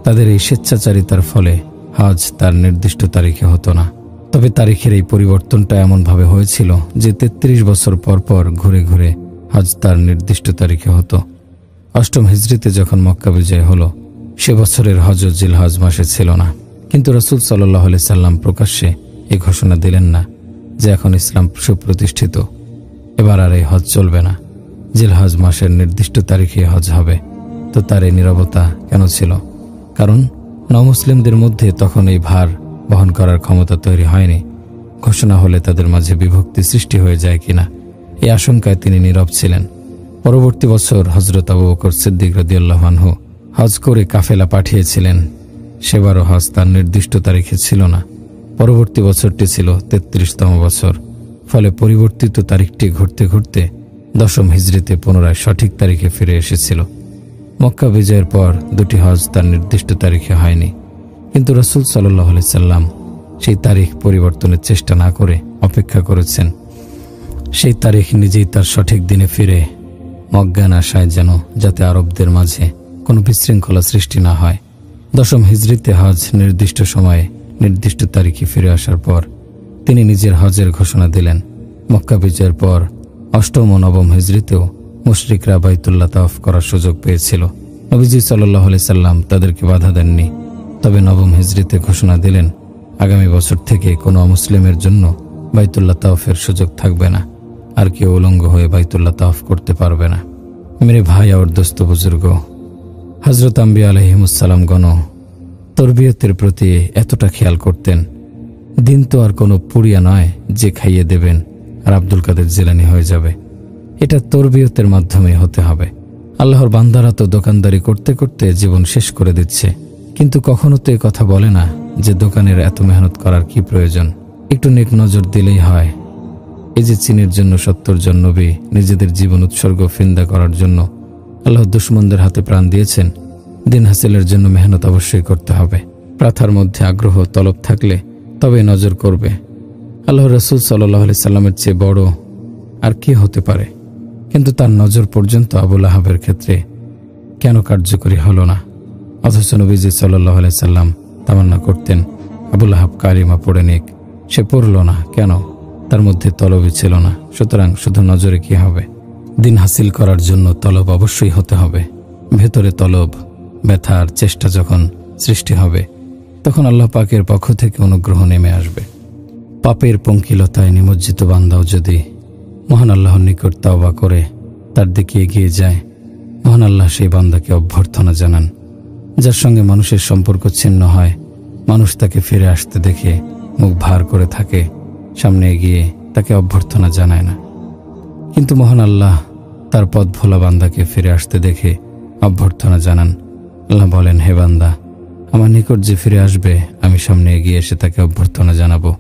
তাদের এই স্বেচ্ছাচারিতার ফলে হজ তার নির্দিষ্ট তারিখে হতো না। তবে তারিখের এই পরিবর্তনটা এমনভাবে হয়েছিল যে 33 বছর পর পর ঘুরে ঘুরে হজ তার নির্দিষ্ট তারিখে হতো। 8ম হিজরিতে যখন মক্কা বিজয় হলো, সে বছরের হজ জিলহজ মাসে ছিল না। কিন্তু রাসূল সাল্লাল্লাহু আলাইহি সাল্লাম প্রকাশ্যে এই ঘোষণা দিলেন না যে এখন ইসলাম সুপ্রতিষ্ঠিত, এবার আর এই হজ চলবে না, জিলহজ মাসের নির্দিষ্ট তারিখে হজ হবে। তো তার এই নীরবতা কেন ছিল? কারণ নমুসলিমদের মধ্যে তখন এই ভার বহন করার ক্ষমতা তৈরি হয়নি। ঘোষণা হলে তাদের মাঝে বিভক্তি সৃষ্টি হয়ে যায় কিনা, এই আশঙ্কায় তিনি নীরব ছিলেন। পরবর্তী বছর হযরত আবু বকর সিদ্দিক রাদিয়াল্লাহু আনহু হজ করে কাফেলা পাঠিয়েছিলেন। সেবারও হজ তার নির্দিষ্ট তারিখে ছিল না। পরবর্তী বছরটি ছিল 33তম বছর। ফলে পরিবর্তিত তারিখটি ঘুরতে ঘুরতে 10ম হিজরিতে পুনরায় সঠিক তারিখে ফিরে এসেছিল। মক্কা বিজয়ের পর 2টি হজ তার নির্দিষ্ট তারিখে হয়নি। কিন্তু রাসূল সাল্লাল্লাহু আলাইহি সাল্লাম সেই তারিখ পরিবর্তনের চেষ্টা না করে অপেক্ষা করেছেন। সেই তারিখ নিজেই তার সঠিক দিনে ফিরে মজ্ঞান আশায় যেন যাতে আরবদের মাঝে কোনো বিশৃঙ্খলা সৃষ্টি না হয়। 10ম হিজরিতে হজ নির্দিষ্ট সময়ে নির্দিষ্ট তারিখে ফিরে আসার পর তিনি নিজের হজের ঘোষণা দিলেন। মক্কা বিজয়ের পর 8ম ও 9ম হিজরিতেও মুশরিকরা বাইতুল্লাহ তাওয়াফ করার সুযোগ পেয়েছিল। নবীজি সাল্লাল্লাহু আলাইহি সাল্লাম তাদেরকে বাধা দেননি। তবে 9ম হিজরিতে ঘোষণা দিলেন, আগামী বছর থেকে কোনো অমুসলিমের জন্য বাইতুল্লাহ তাওয়াফের সুযোগ থাকবে না। আর কেউ উলঙ্গ হয়ে বাইতুল্লাহ তাওয়াফ করতে পারবে না। মেরে ভাই আর দোস্ত বুজুর্গ, হযরত আম্বিয়া আলাইহিমুসসালাম গণ তরবিয়তের প্রতি এতটা খেয়াল করতেন। দিন তো আর কোনো পুড়িয়া নয় যে খাইয়ে দেবেন আর আব্দুল কাদের জিলানী হয়ে যাবে। এটা তরবিয়তের মাধ্যমে হতে হবে। আল্লাহর বান্দারা তো দোকানদারি করতে করতে জীবন শেষ করে দিচ্ছে, কিন্তু কখনো তো কথা বলে না যে দোকানের এত মেহনত করার কি প্রয়োজন, একটু নেক নজর দিলেই হয়। এই যে চীনের জন্য 70 জন নবী নিজেদের জীবন উৎসর্গ ফিন্দা করার জন্য আল্লাহ দুশমনদের হাতে প্রাণ দিয়েছেন। দিন হাসিলের জন্য মেহনত অবশ্যই করতে হবে। প্রার্থনার মধ্যে আগ্রহ তলব থাকলে তবে নজর করবে। আল্লাহ রাসূল সাল্লাল্লাহু আলাইহি সাল্লামের চেয়ে বড় আর কি হতে পারে? কিন্তু তার নজর পর্যন্ত আবু লাহাবের ক্ষেত্রে কেন কার্যকরী হলো না? অথচ নবীজি সাল্লাল্লাহু আলাইহি সাল্লাম তামান্না করতেন আবু লাহাব কালিমা পড়ে নিক। সে পড়ল না কেন? তার মধ্যে তলবই ছিল না। সুতরাং শুধু নজরে কি হবে? দিন হাসিল করার জন্য তলব অবশ্যই হতে হবে। ভেতরে তলব, ব্যথার চেষ্টা যখন সৃষ্টি হবে, তখন আল্লাহ পাকের পক্ষ থেকে অনুগ্রহ নেমে আসবে। পাপের পঙ্কিলতায় নিমজ্জিত বান্দাও যদি মহান আল্লাহর নিকট তাওবা করে তার দিকে এগিয়ে যায়, মহান আল্লাহ সেই বান্দাকে অভ্যর্থনা জানান। যার সঙ্গে মানুষের সম্পর্ক ছিন্ন হয়, মানুষ তাকে ফিরে আসতে দেখে মুখ ভার করে থাকে, সামনে এগিয়ে তাকে অভ্যর্থনা জানায় না। কিন্তু মহান আল্লাহ তার পথ ভোলা বান্দাকে ফিরে আসতে দেখে অভ্যর্থনা জানান। আল্লাহ বলেন, হে বান্দা, আমার নিকট যে ফিরে আসবে আমি সামনে এগিয়ে এসে তাকে অভ্যর্থনা জানাবো।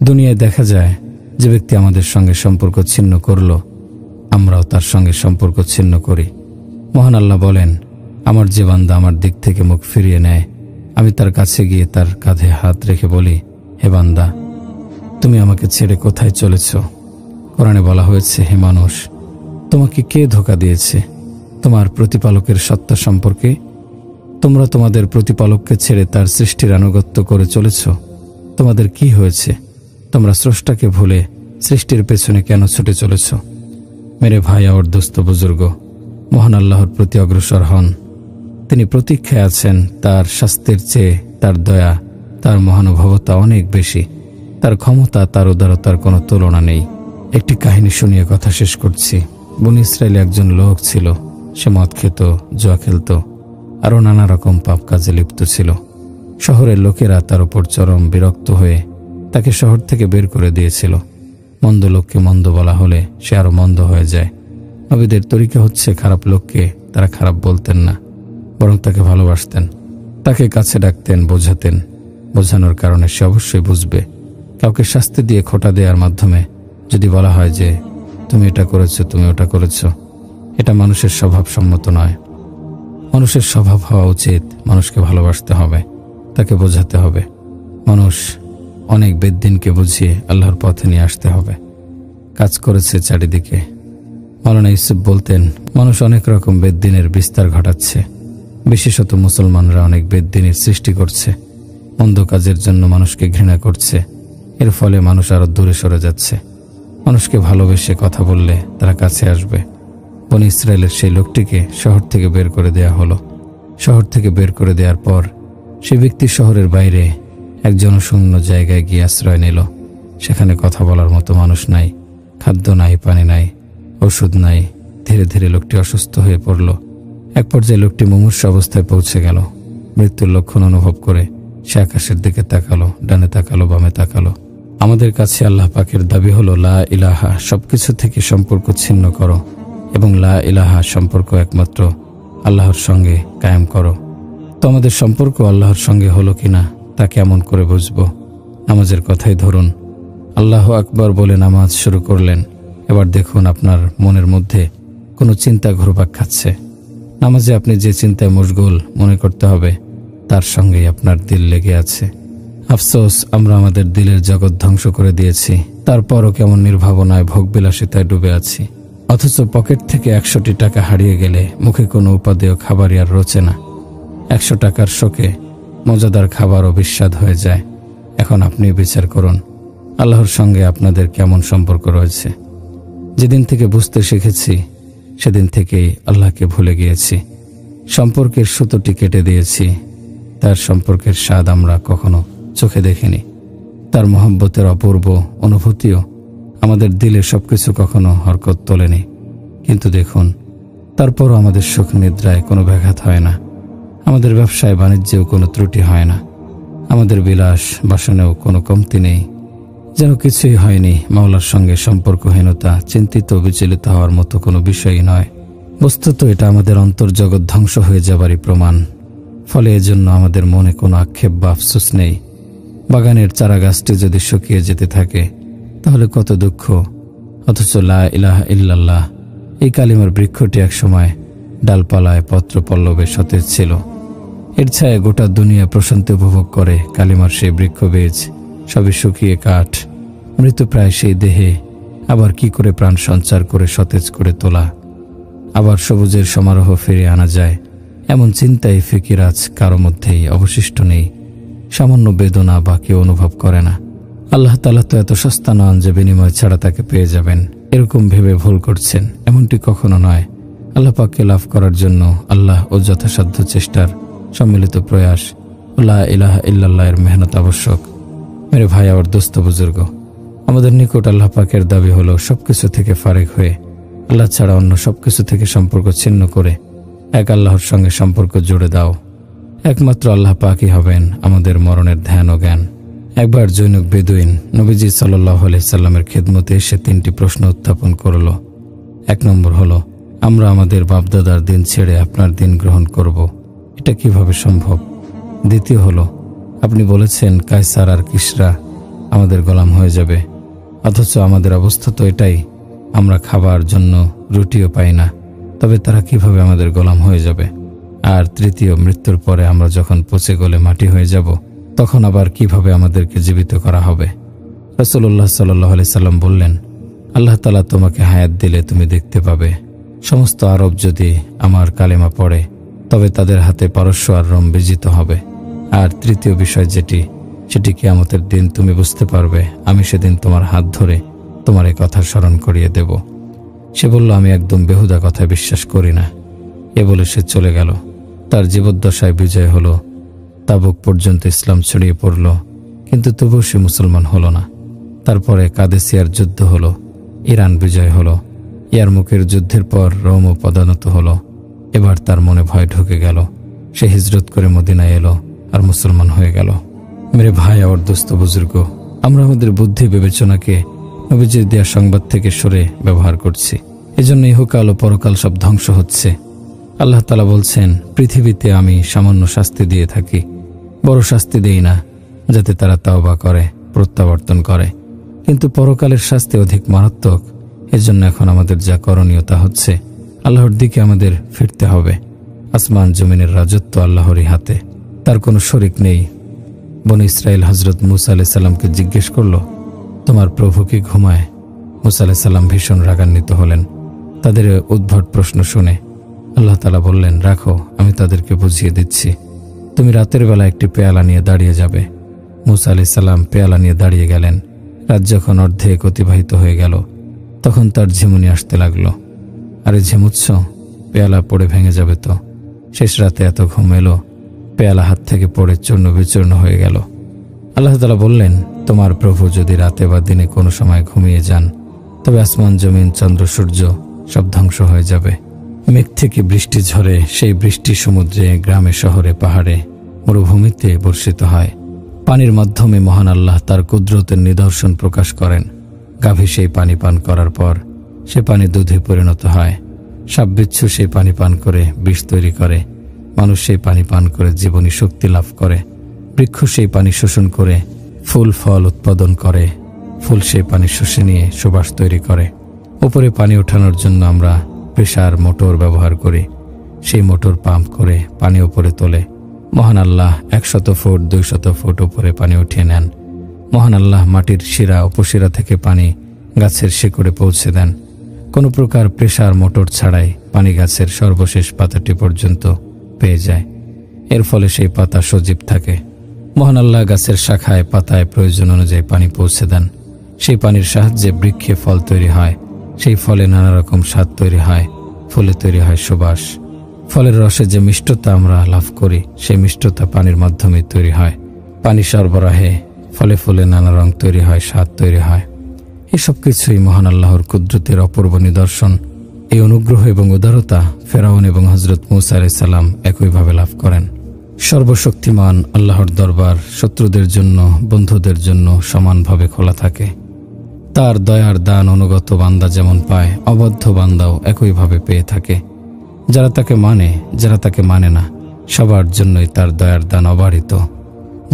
দুনিয়ায় দেখা যায় যে ব্যক্তি আমাদের সঙ্গে সম্পর্ক ছিন্ন করল, আমরাও তার সঙ্গে সম্পর্ক ছিন্ন করি। মহান আল্লাহ বলেন, আমার যে বান্দা আমার দিক থেকে মুখ ফিরিয়ে নেয়, আমি তার কাছে গিয়ে তার কাঁধে হাত রেখে বলি, হে বান্দা, তুমি আমাকে ছেড়ে কোথায় চলেছ? কোরআনে বলা হয়েছে, হে মানুষ, তোমাকে কে ধোঁকা দিয়েছে তোমার প্রতিপালকের সত্তা সম্পর্কে? তোমরা তোমাদের প্রতিপালককে ছেড়ে তার সৃষ্টির আনুগত্য করে চলেছ। তোমাদের কি হয়েছে? তোমরা স্রষ্টাকে ভুলে সৃষ্টির পেছনে কেন ছুটে চলেছ? মেরে ভাই আর দোস্ত বুজুর্গ, মহান আল্লাহর প্রতি অগ্রসর হন। তিনি প্রতীক্ষায় আছেন। তার শাস্তির চেয়ে তার দয়া, তার মহানুভবতা অনেক বেশি। তার ক্ষমতা, তার উদারতার কোনো তুলনা নেই। একটি কাহিনী শুনিয়ে কথা শেষ করছি। বনী ইসরায়েলে একজন লোক ছিল। সে মদ খেত, জুয়া খেলত, আরও নানা রকম পাপ কাজে লিপ্ত ছিল। শহরের লোকেরা তার উপর চরম বিরক্ত হয়ে তাকে শহর থেকে বের করে দিয়েছিল। মন্দ লোককে মন্দ বলা হলে সে আরো মন্দ হয়ে যায়। নবীদের তরিকা হচ্ছে, খারাপ লোককে তারা খারাপ বলতেন না, বরং তাকে ভালোবাসতেন, তাকে কাছে ডাকতেন, বোঝাতেন। বোঝানোর কারণে সে অবশ্যই বুঝবে। কাউকে শাস্তি দিয়ে খোঁটা দেওয়ার মাধ্যমে যদি বলা হয় যে তুমি এটা করেছো, তুমি ওটা করেছো, এটা মানুষের স্বভাবসম্মত নয়। মানুষের স্বভাব হওয়া উচিত মানুষকে ভালোবাসতে হবে, তাকে বোঝাতে হবে। মানুষ অনেক বেদ্দিনকে বুঝিয়ে আল্লাহর পথে নিয়ে আসতে হবে। কাজ করেছে চারিদিকে। মাওলানা ইউসুফ বলতেন, মানুষ অনেক রকম বেদ্দিনের বিস্তার ঘটাচ্ছে। বিশেষত মুসলমানরা অনেক বেদ্দিনের সৃষ্টি করছে। মন্দ কাজের জন্য মানুষকে ঘৃণা করছে। এর ফলে মানুষ আরো দূরে সরে যাচ্ছে। মানুষকে ভালোবেসে কথা বললে তারা কাছে আসবে। বনী ইসরায়েলের সেই লোকটিকে শহর থেকে বের করে দেয়া হলো। শহর থেকে বের করে দেওয়ার পর সে ব্যক্তি শহরের বাইরে এক জনশূন্য জায়গায় গিয়ে আশ্রয় নিল। সেখানে কথা বলার মতো মানুষ নাই, খাদ্য নাই, পানি নাই, ওষুধ নাই। ধীরে ধীরে লোকটি অসুস্থ হয়ে পড়ল। এক পর্যায়ে লোকটি মুমূর্ষু অবস্থায় পৌঁছে গেল। মৃত্যুর লক্ষণ অনুভব করে সে আকাশের দিকে তাকালো, ডানে তাকালো, বামে তাকালো। আমাদের কাছে আল্লাহ পাকের দাবি হলো, লা ইলাহা, সবকিছু থেকে সম্পর্ক ছিন্ন করো এবং লা ইলাহা, সম্পর্ক একমাত্র আল্লাহর সঙ্গে কায়েম করো। তো আমাদের সম্পর্ক আল্লাহর সঙ্গে হলো কিনা তা কেমন করে বুঝবো? নামাজের কথাই ধরুন। আল্লাহ আকবার বলে নামাজ শুরু করলেন। এবার দেখুন আপনার মনের মধ্যে কোনো চিন্তা ঘুরপাক খাচ্ছে। নামাজে আপনি যে চিন্তায় মশগুল মনে করতে হবে তার সঙ্গেই আপনার দিল লেগে আছে। আফসোস, আমরা আমাদের দিলের জগৎ ধ্বংস করে দিয়েছি। তারপরও কেমন নির্ভাবনায় ভোগবিলাসিতায় ডুবে আছি। অথচ পকেট থেকে 100টি টাকা হারিয়ে গেলে মুখে কোনো উপাদেয় খাবারই আর রোচে না। 100 টাকার শোকে মজাদার খাবারও বিস্বাদ হয়ে যায়। এখন আপনি বিচার করুন, আল্লাহর সঙ্গে আপনাদের কেমন সম্পর্ক রয়েছে? যেদিন থেকে বুঝতে শিখেছি সেদিন থেকেই আল্লাহকে ভুলে গিয়েছি। সম্পর্কের সুতোটি কেটে দিয়েছি। তার সম্পর্কের স্বাদ আমরা কখনো চোখে দেখিনি। তার মহব্বতের অপূর্ব অনুভূতিও আমাদের দিলে সবকিছু কখনো হরকত তোলেনি। কিন্তু দেখুন, তারপরও আমাদের সুখ নিদ্রায় কোনো ব্যাঘাত হয় না। আমাদের ব্যবসায় বাণিজ্যেও কোনো ত্রুটি হয় না। আমাদের বিলাস বাসনেও কোনো কমতি নেই। যেন কিছুই হয়নি। মাওলার সঙ্গে সম্পর্কহীনতা চিন্তিত বিচলিত হওয়ার মতো কোনো বিষয়ই নয়। বস্তুত এটা আমাদের অন্তর্জগৎ ধ্বংস হয়ে যাবারই প্রমাণ। ফলে এজন্য আমাদের মনে কোনো আক্ষেপ বা আফসোস নেই। বাগানের চারা গাছটি যদি শুকিয়ে যেতে থাকে তাহলে কত দুঃখ। অথচ লা ইলাহা ইল্লাল্লাহ, এই কালিমার বৃক্ষটি একসময় ডালপালায় পত্র পল্লবে সতেজ ছিল। এর ছায়ায় গোটা দুনিয়া প্রশান্তি উপভোগ করে। কালিমার সেই বৃক্ষ বীজ সবই শুকিয়ে কাঠ, মৃতপ্রায় সেই দেহে আবার কি করে প্রাণ সঞ্চার করে সতেজ করে তোলা, আবার সবুজের সমারোহ ফিরে আনা যায়, এমন চিন্তায় ফিকির আজ কারো মধ্যেই অবশিষ্ট নেই। সামান্য বেদনা বা কেউ অনুভব করে না। আল্লাহ তাআলা তো এত সস্তা নন যে বিনিময় ছাড়া তাকে পেয়ে যাবেন, এরকম ভেবে ভুল করছেন। এমনটি কখনো নয়। আল্লাহ পাককে লাভ করার জন্য আল্লাহ ও যথাসাধ্য চেষ্টার সম্মিলিত প্রয়াস, লা ইলাহা ইল্লাল্লাহ এর মেহনত আবশ্যক। মেরে ভাই আর দোস্ত বুজুর্গ, আমাদের নিকট আল্লাহ পাকের দাবি হলো সবকিছু থেকে ফারেক হয়ে আল্লাহ ছাড়া অন্য সবকিছু থেকে সম্পর্ক ছিন্ন করে এক আল্লাহর সঙ্গে সম্পর্ক জুড়ে দাও। একমাত্র আল্লাহ পাকই হবেন আমাদের মরণের ধ্যান ও জ্ঞান। একবার জৈনক বেদুইন নবীজি সাল্লাল্লাহু আলাইহি সাল্লামের খেদমতে এসে 3টি প্রশ্ন উত্থাপন করল। 1 নম্বর হলো, আমরা আমাদের বাপদাদার দিন ছেড়ে আপনার দিন গ্রহণ করব, এটা কিভাবে সম্ভব? দ্বিতীয় হলো, আপনি বলেছেন কায়সার আর কিসরা আমাদের গোলাম হয়ে যাবে, অথচ আমাদের অবস্থা তো এটাই, আমরা খাবার জন্য রুটিও পাই না, তবে তারা কিভাবে আমাদের গোলাম হয়ে যাবে? আর তৃতীয়, মৃত্যুর পরে আমরা যখন পচে গলে মাটি হয়ে যাব, তখন আবার কিভাবে আমাদেরকে জীবিত করা হবে? রাসূলুল্লাহ সাল্লাল্লাহু আলাইহি সাল্লাম বললেন, আল্লাহ তাআলা তোমাকে হায়াত দিলে তুমি দেখতে পাবে, সমস্ত আরব যদি আমার কালেমা পড়ে তবে তাদের হাতে পারস্য আর রোম বিজিত হবে। আর তৃতীয় বিষয় সেটি কিয়ামতের দিন তুমি বুঝতে পারবে, আমি সেদিন তোমার হাত ধরে তোমার এই কথা স্মরণ করিয়ে দেব। সে বলল, আমি একদম বেহুদা কথায় বিশ্বাস করি না। এ বলে সে চলে গেল। তার জীবদ্দশায় বিজয় হলো, তাবুক পর্যন্ত ইসলাম ছড়িয়ে পড়ল, কিন্তু তবুও সে মুসলমান হলো না। তারপরে কাদেসিয়ার যুদ্ধ হলো, ইরান বিজয় হলো, ইয়ারমুকের যুদ্ধের পর রোমও পদানত হলো। এবার তার মনে ভয় ঢুকে গেল, সে হিজরত করে মদিনায় এলো আর মুসলমান হয়ে গেল। মেরে ভাই আর দোস্ত বুজুর্গ, আমরা আমাদের বুদ্ধি বিবেচনাকে নবীজির দেয়া সংবাদ থেকে সরে ব্যবহার করছি, এজন্য ইহকাল ও পরকাল সব ধ্বংস হচ্ছে। আল্লাহ তাআলা বলছেন, পৃথিবীতে আমি সামান্য শাস্তি দিয়ে থাকি, বড় শাস্তি দেই না, যাতে তারা তওবা করে, প্রত্যাবর্তন করে, কিন্তু পরকালের শাস্তি অধিক মারাত্মক। এজন্য এখন আমাদের যা করণীয় তা হচ্ছে আল্লাহর দিকে আমাদের ফিরতে হবে। আসমান জমিনের রাজত্ব আল্লাহরই হাতে, তার কোনো শরিক নেই। বনী ইসরাইল হযরত মূসা আলাইহিস সালামকে জিজ্ঞেস করল, তোমার প্রভু কি ঘুমায়? মূসা আলাইহিস সালাম ভীষণ রাগান্বিত হলেন। তাদের উদ্ভট প্রশ্ন শুনে আল্লাহ তাআলা বললেন, রাখো, আমি তাদেরকে বুঝিয়ে দিচ্ছি। তুমি রাতের বেলা একটি পেয়ালা নিয়ে দাঁড়িয়ে যাবে। মূসা আলাইহিস সালাম পেয়ালা নিয়ে দাঁড়িয়ে গেলেন। রাত যখন অর্ধেক অতিবাহিত হয়ে গেল, তখন তার ঝিমুনি আসতে লাগলো। আরে ঝিমুচ্ছ, পেয়ালা পড়ে ভেঙে যাবে তো। শেষ রাতে এত ঘুম এলো, পেয়ালা হাত থেকে পড়ে চূর্ণ বিচূর্ণ হয়ে গেল। আল্লাহ তাআলা বললেন, তোমার প্রভু যদি রাতে বা দিনে কোনো সময় ঘুমিয়ে যান, তবে আসমান জমিন চন্দ্র সূর্য সব ধ্বংস হয়ে যাবে। মেঘ থেকে বৃষ্টি ঝরে, সেই বৃষ্টি সমুদ্রে, গ্রামে, শহরে, পাহাড়ে, মরুভূমিতে বর্ষিত হয়। পানির মাধ্যমে মহান আল্লাহ তার কুদরতের নিদর্শন প্রকাশ করেন। গাভী সেই পানি পান করার পর সে পানি দুধে পরিণত হয়। সাপ বিচ্ছু সেই পানি পান করে বিষ তৈরি করে। মানুষ সেই পানি পান করে জীবনী শক্তি লাভ করে। বৃক্ষ সেই পানি শোষণ করে ফুল ফল উৎপাদন করে। ফুল সেই পানি শুষে নিয়ে সুবাস তৈরি করে। উপরে পানি ওঠানোর জন্য আমরা প্রেসার মোটর ব্যবহার করি। সেই মোটর পাম্প করে পানি উপরে তোলে। মহান আল্লাহ 100 ফুট 200 ফুট উপরে পানি উঠিয়ে নেন। মহান আল্লাহ মাটির শিরা উপশিরা থেকে পানি গাছের শিকড়ে পৌঁছে দেন। কোনো প্রকার প্রেসার মোটর ছাড়াই পানি গাছের সর্বশেষ পাতাটি পর্যন্ত পেয়ে যায়। এর ফলে সেই পাতা সজীব থাকে। মহান আল্লাহ গাছের শাখায় পাতায় প্রয়োজন অনুযায়ী পানি পৌঁছে দেন। সেই পানির সাহায্যে বৃক্ষে ফল তৈরি হয়। সেই ফলে নানা রকম স্বাদ তৈরি হয়। ফলে তৈরি হয় সুবাস। ফলের রসে যে মিষ্টতা আমরা লাভ করি, সেই মিষ্টতা পানির মাধ্যমে তৈরি হয়। পানি সরবরাহে ফলে ফলে নানা রং তৈরি হয়, স্বাদ তৈরি হয়। এসব কিছুই মহান আল্লাহর কুদরতের অপূর্ব নিদর্শন। এই অনুগ্রহ এবং উদারতা ফেরাউন এবং হযরত মূসা আলাইহিস সালাম একইভাবে লাভ করেন। সর্বশক্তিমান আল্লাহর দরবার শত্রুদের জন্য, বন্ধুদের জন্য সমানভাবে খোলা থাকে। তার দয়ার দান অনুগত বান্দা যেমন পায়, অবাধ্য বান্দাও একইভাবে পেয়ে থাকে। যারা তাকে মানে, যারা তাকে মানে না, সবার জন্যই তার দয়ার দান অবারিত।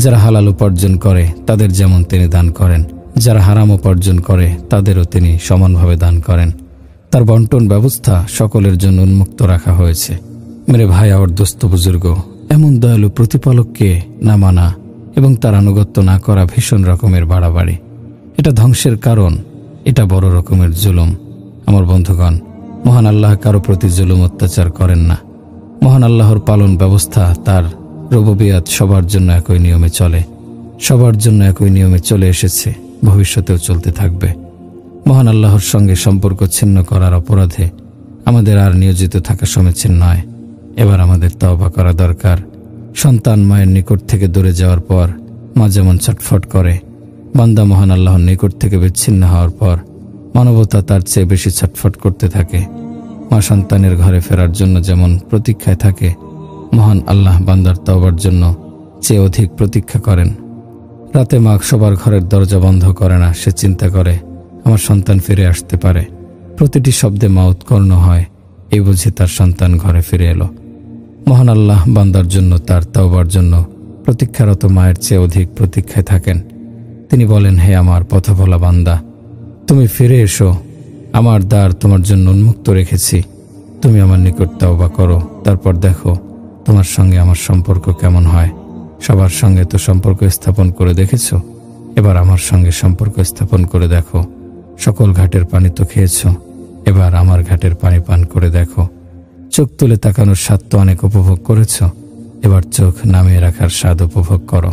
যারা হালাল উপার্জন করে তাদের যেমন তিনি দান করেন, যারা হারাম উপার্জন করে তাদেরও তিনি সমানভাবে দান করেন। তার বন্টন ব্যবস্থা সকলের জন্য উন্মুক্ত রাখা হয়েছে। মেরে ভাই আর দোস্ত বুজুর্গ, এমন দয়ালু প্রতিপালককে না মানা এবং তার আনুগত্য না করা ভীষণ রকমের বাড়াবাড়ি। এটা ধ্বংসের কারণ, এটা বড় রকমের জুলুম। আমার বন্ধুগণ, মহান আল্লাহ কারো প্রতি জুলুম অত্যাচার করেন না। মহান আল্লাহর পালন ব্যবস্থা, তার রুবুবিয়াত সবার জন্য একই নিয়মে চলে, সবার জন্য একই নিয়মে চলে এসেছে, ভবিষ্যতেও চলতে থাকবে। মহান আল্লাহর সঙ্গে সম্পর্ক ছিন্ন করার অপরাধে আমাদের আর নিয়োজিত থাকা সমীচীন নয়। এবার আমাদের তওবা করা দরকার। সন্তান মায়ের নিকট থেকে দূরে যাওয়ার পর মা যেমন ছটফট করে, বান্দা মহান আল্লাহর নিকট থেকে বিচ্ছিন্ন হওয়ার পর মানবতা তার চেয়ে বেশি ছটফট করতে থাকে। মা সন্তানের ঘরে ফেরার জন্য যেমন প্রতীক্ষায় থাকে, মহান আল্লাহ বান্দার তওবার জন্য চেয়ে অধিক প্রতীক্ষা করেন। রাতে মা সবার ঘরের দরজা বন্ধ করে না। সে চিন্তা করে, আমার সন্তান ফিরে আসতে পারে। প্রতিটি শব্দে মা উৎকর্ণ হয়। এই বুঝে তার সন্তান ঘরে ফিরে এলো। মহান আল্লাহ বান্দার জন্য তার তওবার জন্য প্রতীক্ষারত মায়ের চেয়ে অধিক প্রতীক্ষায় থাকেন। তিনি বলেন, হে আমার পথভোলা বান্দা, তুমি ফিরে এসো, আমার দ্বার তোমার জন্য উন্মুক্ত রেখেছি। তুমি আমার নিকট তওবা করো, তারপর দেখো তোমার সঙ্গে আমার সম্পর্ক কেমন হয়। সবার সঙ্গে তো সম্পর্ক স্থাপন করে দেখেছ, এবার আমার সঙ্গে সম্পর্ক স্থাপন করে দেখো। সকল ঘাটের পানি তো খেয়েছ, এবার আমার ঘাটের পানি পান করে দেখো। চোখ তুলে তাকানোর স্বাদ তো অনেক উপভোগ করেছ, এবার চোখ নামিয়ে রাখার স্বাদ উপভোগ করো।